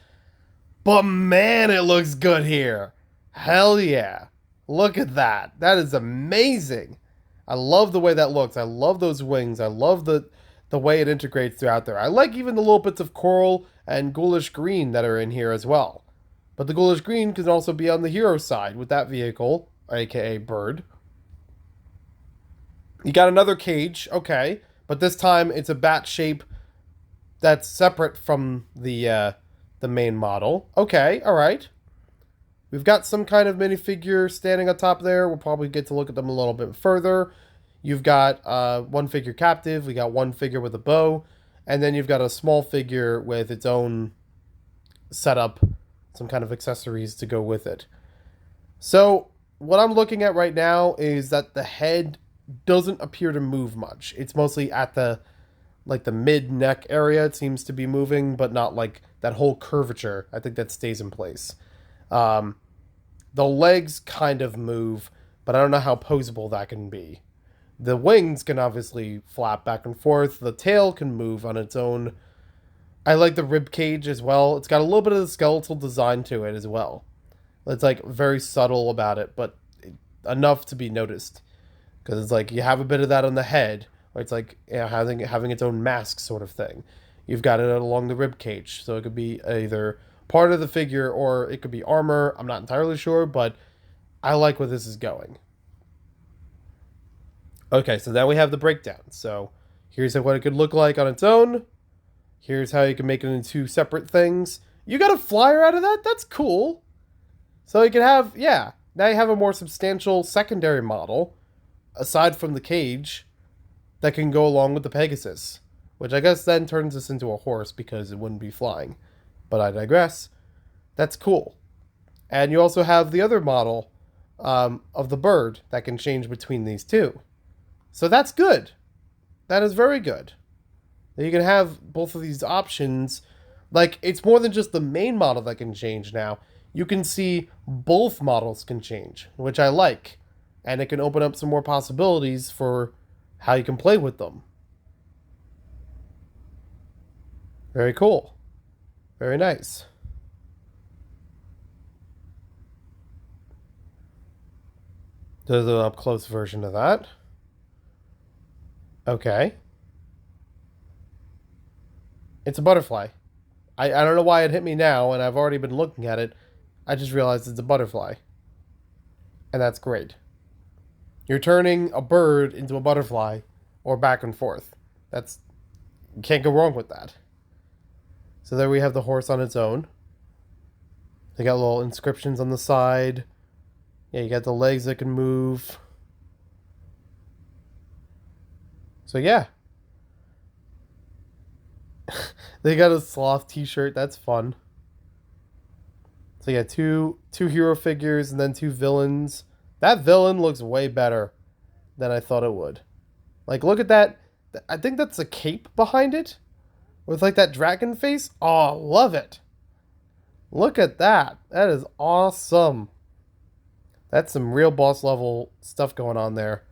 But man, it looks good here. Hell yeah. Look at that. That is amazing. I love the way that looks. I love those wings. I love the way it integrates throughout there. I like even the little bits of coral and ghoulish green that are in here as well. But the ghoulish green can also be on the hero side with that vehicle, aka bird. You got another cage, okay, but this time it's a bat shape that's separate from the main model. Okay, all right. We've got some kind of minifigure standing on top there. We'll probably get to look at them a little bit further. You've got one figure captive. We got one figure with a bow. And then you've got a small figure with its own setup, some kind of accessories to go with it. So what I'm looking at right now is that the head doesn't appear to move much. It's mostly at the mid neck area. It seems to be moving, but not like that whole curvature. I think that stays in place. The legs kind of move, but I don't know how posable that can be. The wings can obviously flap back and forth. The tail can move on its own. I like the rib cage as well. It's got a little bit of the skeletal design to it as well. It's like very subtle about it, but enough to be noticed. Because it's like you have a bit of that on the head, or it's like, you know, having its own mask sort of thing. You've got it along the rib cage, so it could be either part of the figure or it could be armor. I'm not entirely sure, but I like where this is going. Okay, so now we have the breakdown. So here's what it could look like on its own. Here's how you can make it into two separate things. You got a flyer out of that? That's cool. So you can have, yeah, now you have a more substantial secondary model, aside from the cage, that can go along with the Pegasus. Which I guess then turns this into a horse because it wouldn't be flying. But I digress. That's cool. And you also have the other model of the bird that can change between these two. So that's good. That is very good. You can have both of these options. Like, it's more than just the main model that can change now. You can see both models can change, which I like. And it can open up some more possibilities for how you can play with them. Very cool. Very nice. There's an up-close version of that. Okay. It's a butterfly. I don't know why it hit me now, and I've already been looking at it. I just realized it's a butterfly. And that's great. You're turning a bird into a butterfly, or back and forth. You can't go wrong with that. So there we have the horse on its own. They got little inscriptions on the side. Yeah, you got the legs that can move. So yeah. They got a sloth t-shirt. That's fun. So yeah, two hero figures and then two villains. That villain looks way better than I thought it would. Like, look at that. I think that's a cape behind it. With like that dragon face. Oh, love it. Look at that. That is awesome. That's some real boss level stuff going on there.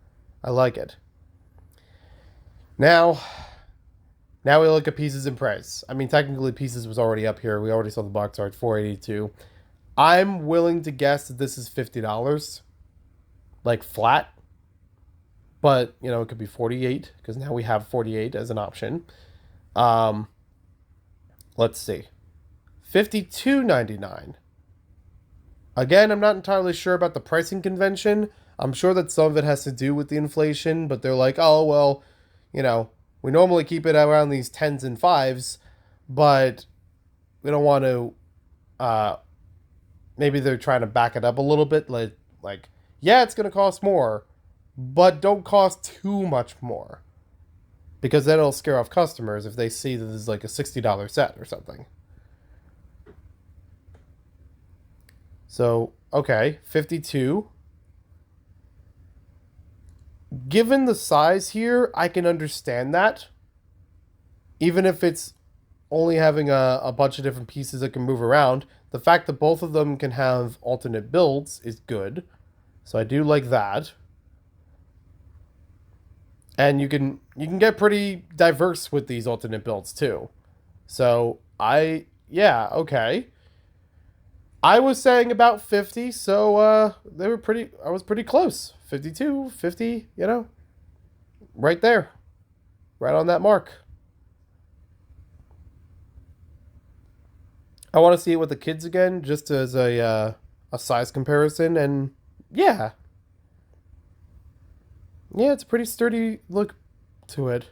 I like it. Now we look at pieces and price. I mean, technically pieces was already up here. We already saw the box art, $4.82. I'm willing to guess that this is $50. Like flat. But, you know, it could be $48 because now we have $48 as an option. Let's see. $52.99. Again, I'm not entirely sure about the pricing convention. I'm sure that some of it has to do with the inflation, but they're like, oh, well, you know, we normally keep it around these 10s and 5s, but we don't want to, maybe they're trying to back it up a little bit. Like, yeah, it's going to cost more, but don't cost too much more. Because then it'll scare off customers if they see that this is like a $60 set or something. So, okay, 52. Given the size here, I can understand that. Even if it's only having a bunch of different pieces that can move around. The fact that both of them can have alternate builds is good. So I do like that. And you can get pretty diverse with these alternate builds too. So yeah, okay. I was saying about 50, so I was pretty close. 52, 50, right there. Right on that mark. I want to see it with the kids again, just as a size comparison, and yeah, yeah, it's a pretty sturdy look to it.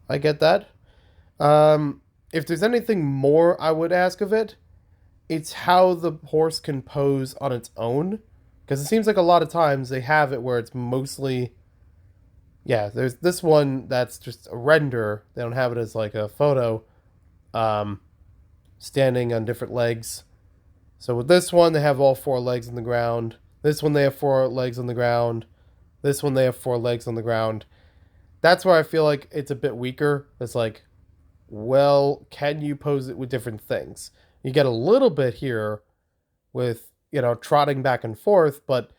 I get that. If there's anything more I would ask of it, it's how the horse can pose on its own, because it seems like a lot of times they have it where it's mostly, yeah. There's this one that's just a render. They don't have it as like a photo, um, standing on different legs. So with this one, they have all four legs on the ground. This one, they have four legs on the ground. This one, they have four legs on the ground. That's where I feel like it's a bit weaker. It's like, well, can you pose it with different things? You get a little bit here with, trotting back and forth, but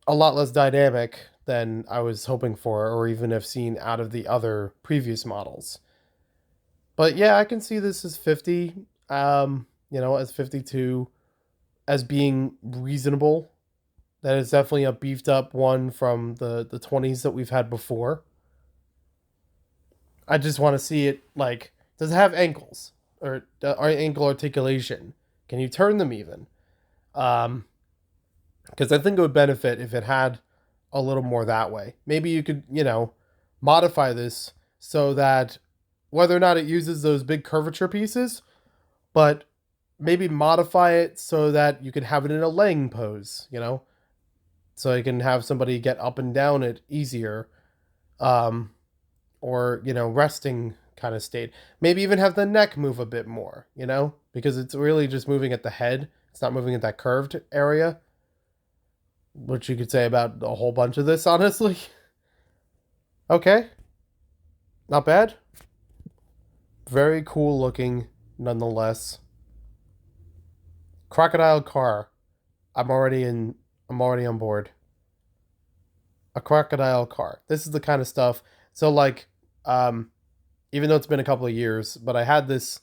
a lot less dynamic than I was hoping for, or even have seen out of the other previous models. But yeah, I can see this as 50, as 52, as being reasonable. That is definitely a beefed up one from the 20s that we've had before. I just want to see it, like, does it have ankles? Or ankle articulation? Can you turn them even? Because I think it would benefit if it had a little more that way. Maybe you could, modify this so that whether or not it uses those big curvature pieces, but maybe modify it so that you can have it in a laying pose, so you can have somebody get up and down it easier, or resting kind of state. Maybe even have the neck move a bit more, because it's really just moving at the head. It's not moving at that curved area, which you could say about a whole bunch of this, honestly. Okay, not bad. Very cool looking, nonetheless. Crocodile car. I'm already on board. A crocodile car. This is the kind of stuff. So like, even though it's been a couple of years, but I had this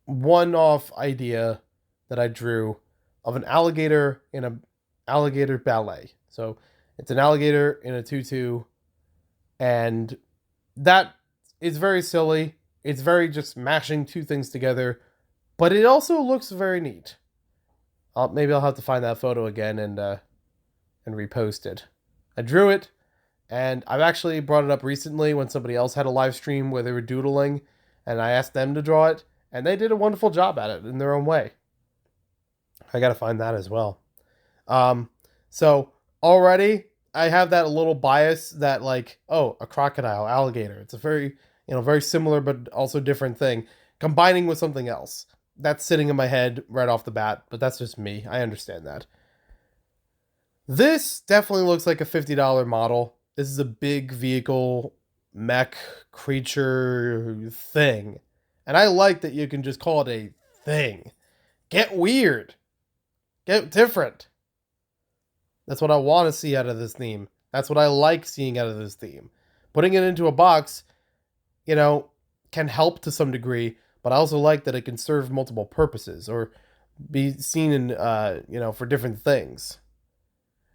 one-off idea that I drew of an alligator in a alligator ballet. So it's an alligator in a tutu, and that is very silly. It's very just mashing two things together, but it also looks very neat. Maybe I'll have to find that photo again and repost it. I drew it, and I've actually brought it up recently when somebody else had a live stream where they were doodling, and I asked them to draw it, and they did a wonderful job at it in their own way. I gotta find that as well. So already I have that little bias that like, oh, a crocodile, alligator. It's a very, very similar but also different thing, combining with something else. That's sitting in my head right off the bat, but that's just me. I understand that. This definitely looks like a $50 model. This is a big vehicle, mech, creature thing. And I like that you can just call it a thing. Get weird. Get different. That's what I want to see out of this theme. That's what I like seeing out of this theme. Putting it into a box, can help to some degree, but I also like that it can serve multiple purposes or be seen in, for different things.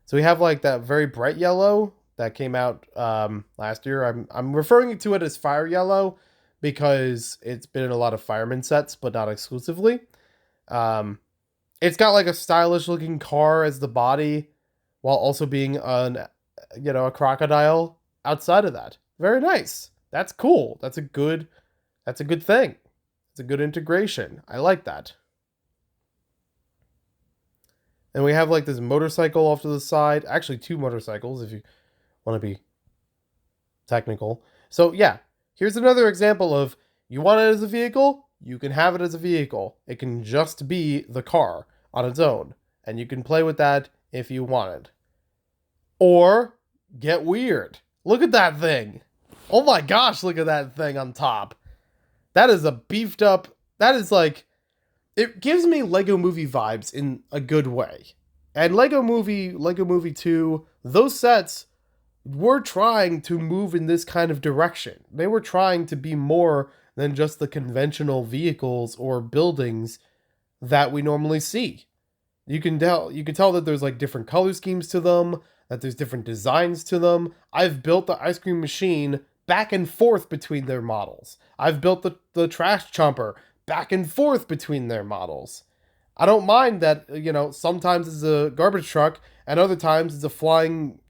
So we have like that very bright yellow that came out last year. I'm referring to it as fire yellow because it's been in a lot of fireman sets, but not exclusively. It's got like a stylish looking car as the body, while also being a crocodile outside of that. Very nice. That's cool. That's a good thing. It's a good integration. I like that. And we have like this motorcycle off to the side. Actually, two motorcycles if you want to be technical. So yeah, here's another example of you want it as a vehicle, you can have it as a vehicle. It can just be the car on its own. And you can play with that if you wanted. Or get weird. Look at that thing. Oh my gosh, look at that thing on top. That is a beefed up, that is like, it gives me Lego Movie vibes in a good way. And Lego Movie 2, those sets were trying to move in this kind of direction. They were trying to be more than just the conventional vehicles or buildings that we normally see. You can tell that there's like different color schemes to them, that there's different designs to them. I've built the ice cream machine back and forth between their models. I've built the trash chomper back and forth between their models. I don't mind that, sometimes it's a garbage truck and other times it's a flying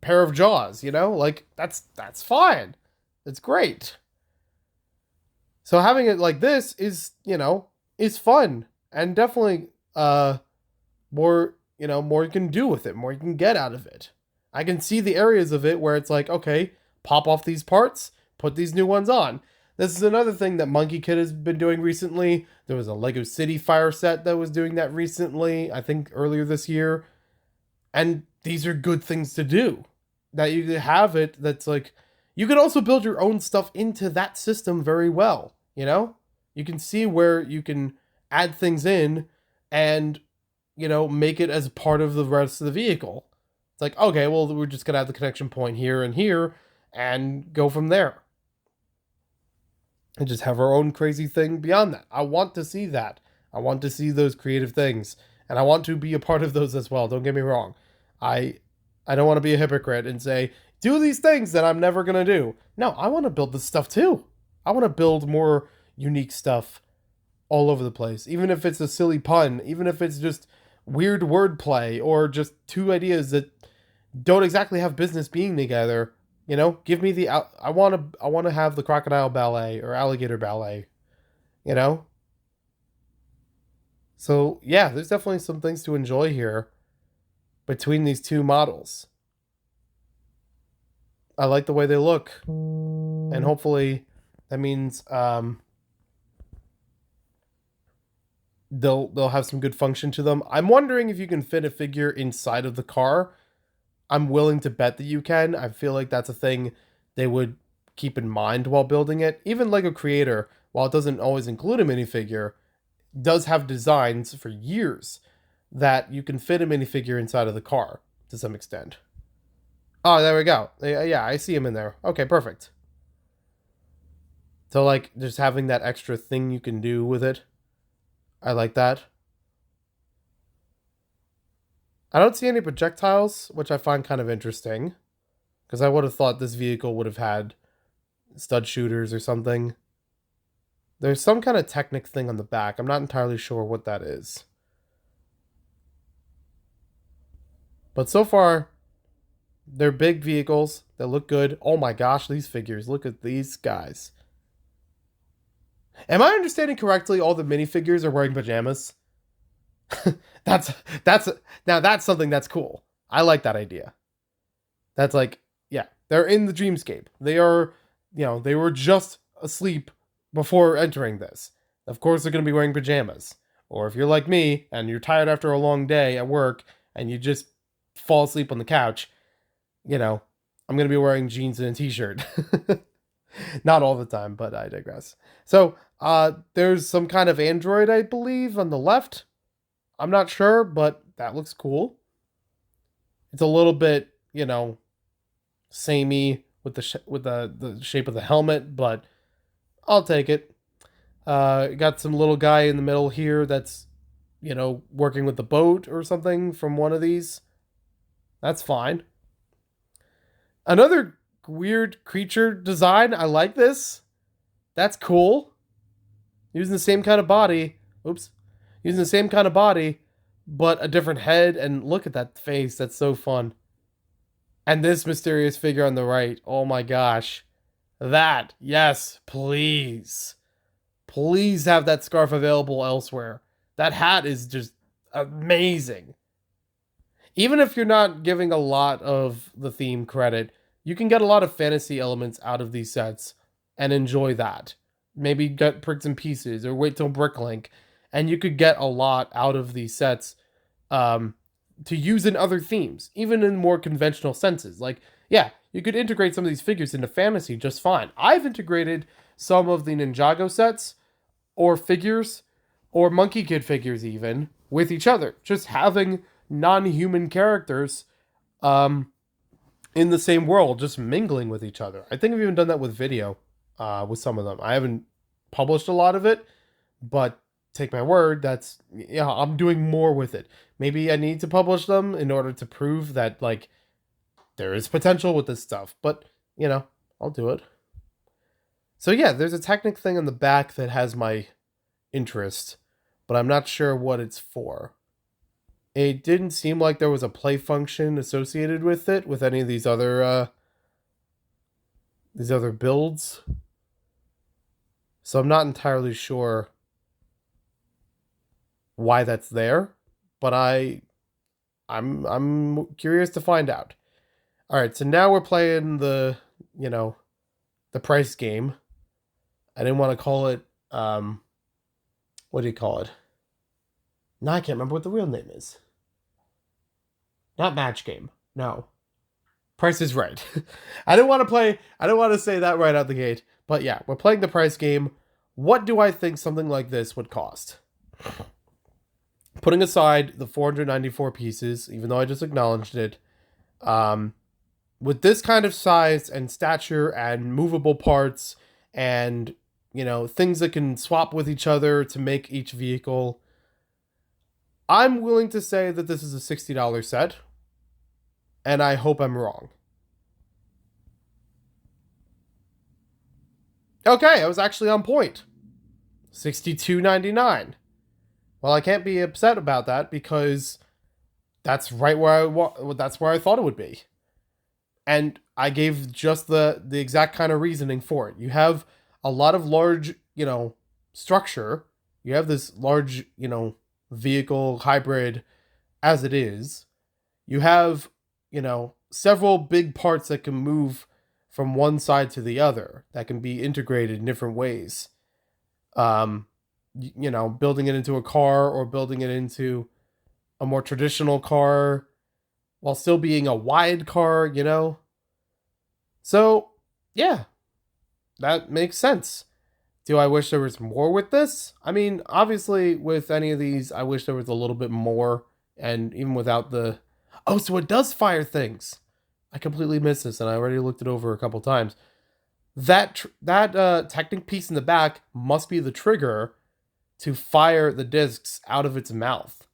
pair of jaws, like that's fine. It's great. So having it like this is fun and definitely more you can do with it, more you can get out of it. I can see the areas of it where it's like, okay, pop off these parts, put these new ones on. This is another thing that Monkey Kid has been doing recently. There was a Lego City Fire set that was doing that recently, I think earlier this year. And these are good things to do. That you have it, that's like, you can also build your own stuff into that system very well, You can see where you can add things in and, make it as part of the rest of the vehicle. It's like, okay, well, we're just going to have the connection point here and here and go from there. And just have our own crazy thing beyond that. I want to see that. I want to see those creative things. And I want to be a part of those as well. Don't get me wrong. I don't want to be a hypocrite and say, do these things that I'm never going to do. No, I want to build this stuff too. I want to build more unique stuff all over the place. Even if it's a silly pun. Even if it's just weird wordplay. Or just two ideas that don't exactly have business being together. Give me the, I want to have the crocodile ballet or alligator ballet, So yeah, there's definitely some things to enjoy here between these two models. I like the way they look, and hopefully that means they'll have some good function to them. I'm wondering if you can fit a figure inside of the car. I'm willing to bet that you can. I feel like that's a thing they would keep in mind while building it. Even Lego Creator, while it doesn't always include a minifigure, does have designs for years that you can fit a minifigure inside of the car to some extent. Oh, there we go. Yeah, I see him in there. Okay, perfect. So, like, just having that extra thing you can do with it. I like that. I don't see any projectiles, which I find kind of interesting. Because I would have thought this vehicle would have had stud shooters or something. There's some kind of Technic thing on the back. I'm not entirely sure what that is. But so far, they're big vehicles that look good. Oh my gosh, these figures. Look at these guys. Am I understanding correctly? All the minifigures are wearing pajamas? That's something that's cool. I like that idea. That's like, yeah, they're in the dreamscape. They are, they were just asleep before entering this. Of course, they're going to be wearing pajamas. Or if you're like me and you're tired after a long day at work and you just fall asleep on the couch, I'm going to be wearing jeans and a t-shirt. Not all the time, but I digress. So, there's some kind of android, I believe, on the left. I'm not sure, but that looks cool. It's a little bit, samey with the shape of the helmet, but I'll take it. Got some little guy in the middle here that's, working with the boat or something from one of these. That's fine. Another weird creature design. I like this. That's cool. Using the same kind of body. Oops. Using the same kind of body, but a different head. And look at that face. That's so fun. And this mysterious figure on the right. Oh my gosh. That. Yes, please. Please have that scarf available elsewhere. That hat is just amazing. Even if you're not giving a lot of the theme credit, you can get a lot of fantasy elements out of these sets and enjoy that. Maybe get Pricks and Pieces or wait till Bricklink, and you could get a lot out of these sets to use in other themes, even in more conventional senses. Like, yeah, you could integrate some of these figures into fantasy just fine. I've integrated some of the Ninjago sets or figures or Monkey Kid figures even with each other. Just having non-human characters in the same world, just mingling with each other. I think I've even done that with video with some of them. I haven't published a lot of it, but take my word, that's, yeah, I'm doing more with it. Maybe I need to publish them in order to prove that, like, there is potential with this stuff, but, you know, I'll do it. So yeah, there's a Technic thing on the back that has my interest, but I'm not sure what it's for. It didn't seem like there was a play function associated with it, with any of these other builds. So I'm not entirely sure why that's there, but I'm curious to find out. All right, so now we're playing the price game. I didn't want to call it what do you call it? No, I can't remember what the real name is. Not match game. No. Price is Right. I don't want to say that right out the gate. But yeah, we're playing the price game. What do I think something like this would cost? Putting aside the 494 pieces, even though I just acknowledged it, with this kind of size and stature and movable parts and, things that can swap with each other to make each vehicle, I'm willing to say that this is a $60 set, and I hope I'm wrong. Okay, I was actually on point. $62.99. Well, I can't be upset about that because that's right where that's where I thought it would be. And I gave just the exact kind of reasoning for it. You have a lot of large, structure. You have this large, vehicle hybrid as it is. You have, several big parts that can move from one side to the other, that can be integrated in different ways. Building it into a car or building it into a more traditional car while still being a wide car, So, yeah, that makes sense. Do I wish there was more with this? I mean, obviously, with any of these, I wish there was a little bit more. And even without the... Oh, so it does fire things. I completely missed this, and I already looked it over a couple times. That Technic piece in the back must be the trigger to fire the discs out of its mouth.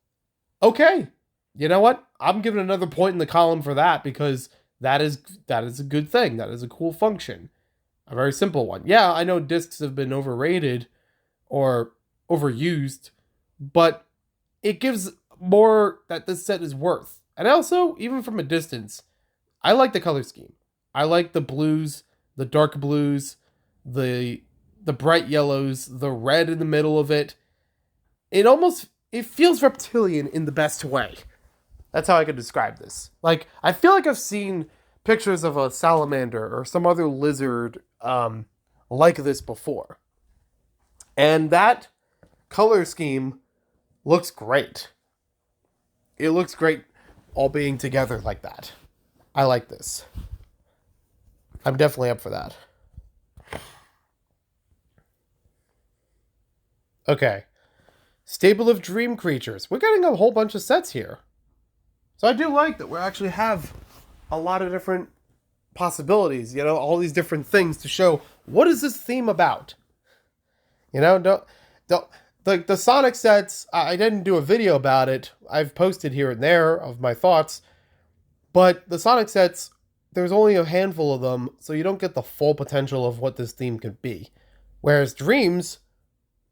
Okay, you know what? I'm giving another point in the column for that because that is a good thing. That is a cool function. A very simple one. Yeah, I know discs have been overrated or overused, but it gives more that this set is worth. And also, even from a distance, I like the color scheme. I like the blues, the dark blues, the bright yellows, the red in the middle of it. It feels reptilian in the best way. That's how I could describe this. Like, I feel like I've seen pictures of a salamander or some other lizard like this before. And that color scheme looks great. It looks great all being together like that. I like this. I'm definitely up for that. Okay. Stable of Dream Creatures. We're getting a whole bunch of sets here. So I do like that we actually have a lot of different possibilities, all these different things to show what is this theme about. Don't the Sonic sets, I didn't do a video about it. I've posted here and there of my thoughts, but the Sonic sets, there's only a handful of them, so you don't get the full potential of what this theme could be. Whereas Dreams,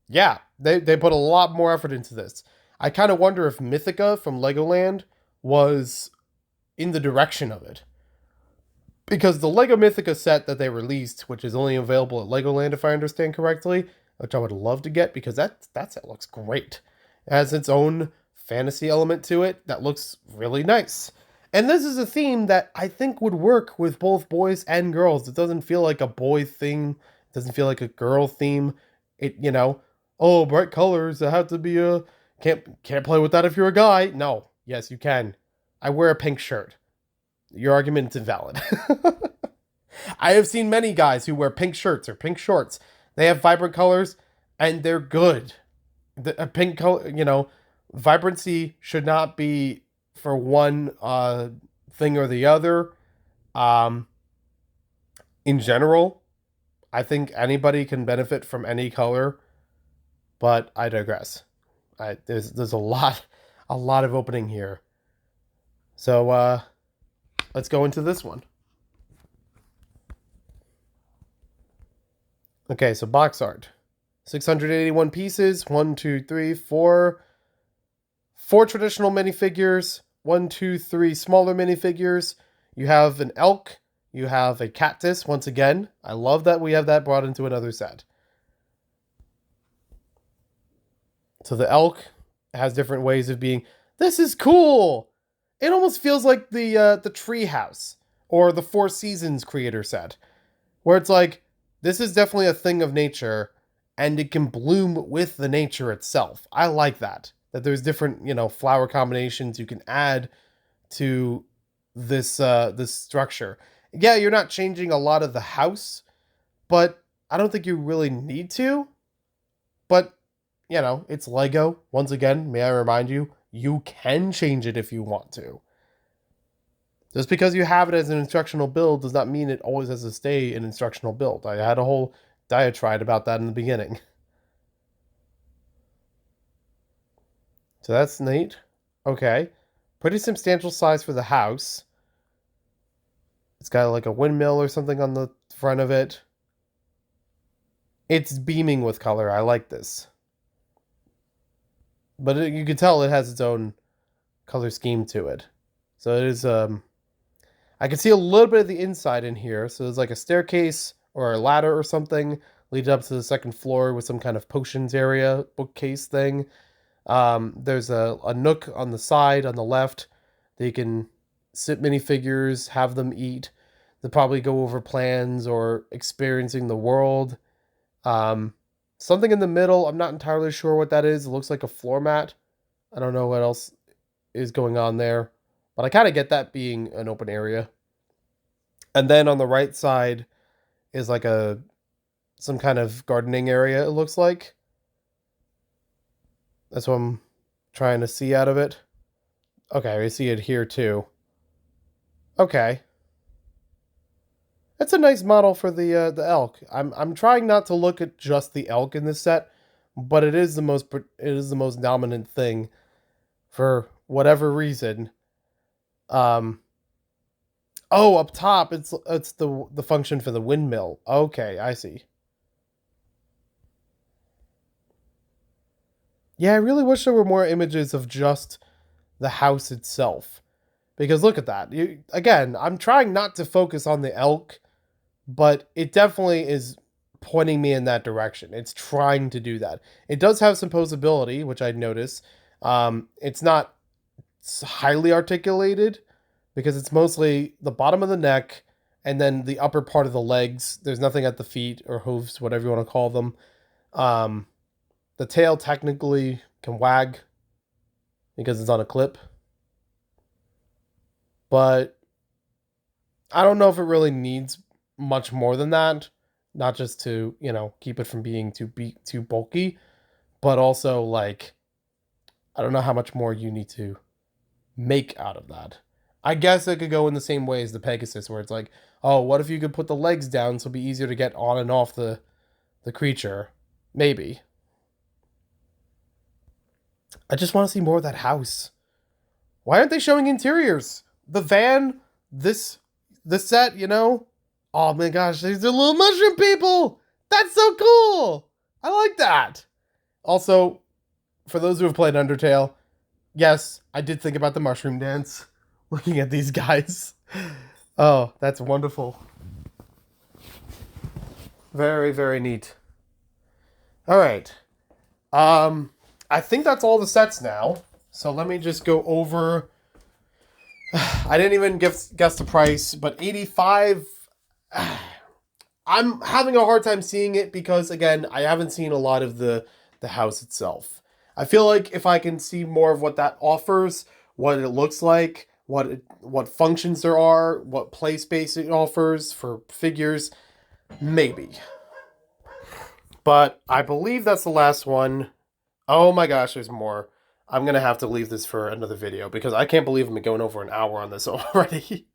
yeah, they put a lot more effort into this. I kind of wonder if Mythica from Legoland was in the direction of it. Because the Lego Mythica set that they released, which is only available at Legoland if I understand correctly, which I would love to get because that set looks great. It has its own fantasy element to it that looks really nice. And this is a theme that I think would work with both boys and girls. It doesn't feel like a boy thing. It doesn't feel like a girl theme. It, bright colors, it have to be can't play with that if you're a guy. No. Yes, you can. I wear a pink shirt. Your argument is invalid. I have seen many guys who wear pink shirts or pink shorts. They have vibrant colors and they're good. A pink color, vibrancy should not be for one thing or the other. Um, in general, I think anybody can benefit from any color, but I digress. There's a lot of opening here. So let's go into this one. Okay, so box art. 681 pieces. 1, 2, 3, 4. 4 traditional minifigures. 1, 2, 3 smaller minifigures. You have an elk. You have a cactus. Once again, I love that we have that brought into another set. So the elk has different ways of being. This is cool. It almost feels like the Tree House or the Four Seasons creator set, where it's like, this is definitely a thing of nature, and it can bloom with the nature itself. I like that. That there's different, flower combinations you can add to this this structure. Yeah, you're not changing a lot of the house, but I don't think you really need to. But, it's Lego. Once again, may I remind you, you can change it if you want to. Just because you have it as an instructional build does not mean it always has to stay an instructional build. I had a whole diatribe about that in the beginning. So that's neat. Okay. Pretty substantial size for the house. It's got like a windmill or something on the front of it. It's beaming with color. I like this. But you can tell it has its own color scheme to it. So it is, I can see a little bit of the inside in here. So there's like a staircase or a ladder or something leading up to the second floor with some kind of potions area, bookcase thing. There's a nook on the side, on the left, that you can sit minifigures, have them eat. They'll probably go over plans or experiencing the world. Something in the middle, I'm not entirely sure what that is. It looks like a floor mat. I don't know what else is going on there, but I kind of get that being an open area. And then on the right side is like some kind of gardening area, it looks like. That's what I'm trying to see out of it. Okay, we see it here too. Okay. It's a nice model for the elk. I'm trying not to look at just the elk in this set, but it is the most dominant thing for whatever reason. Oh, up top it's the function for the windmill. Okay, I see. Yeah, I really wish there were more images of just the house itself. Because look at that. Again, I'm trying not to focus on the elk, but it definitely is pointing me in that direction. It's trying to do that. It does have some posability, which I notice. It's not highly articulated because it's mostly the bottom of the neck and then the upper part of the legs. There's nothing at the feet or hooves, whatever you want to call them. The tail technically can wag because it's on a clip. But I don't know if it really needs much more than that. Not just to, keep it from being too bulky, but also like, I don't know how much more you need to make out of that. I guess it could go in the same way as the Pegasus, where it's like, oh, what if you could put the legs down so it'd be easier to get on and off the creature? Maybe. I just want to see more of that house. Why aren't they showing interiors? The van, this set, Oh my gosh, these are little mushroom people! That's so cool! I like that! Also, for those who have played Undertale, yes, I did think about the mushroom dance. Looking at these guys. Oh, that's wonderful. Very, very neat. Alright. I think that's all the sets now. So let me just go over. I didn't even guess the price, but 85. I'm having a hard time seeing it because, again, I haven't seen a lot of the house itself. I feel like if I can see more of what that offers, what it looks like, what functions there are, what play space it offers for figures, maybe. But I believe that's the last one. Oh my gosh, there's more. I'm gonna have to leave this for another video because I can't believe I'm going over an hour on this already.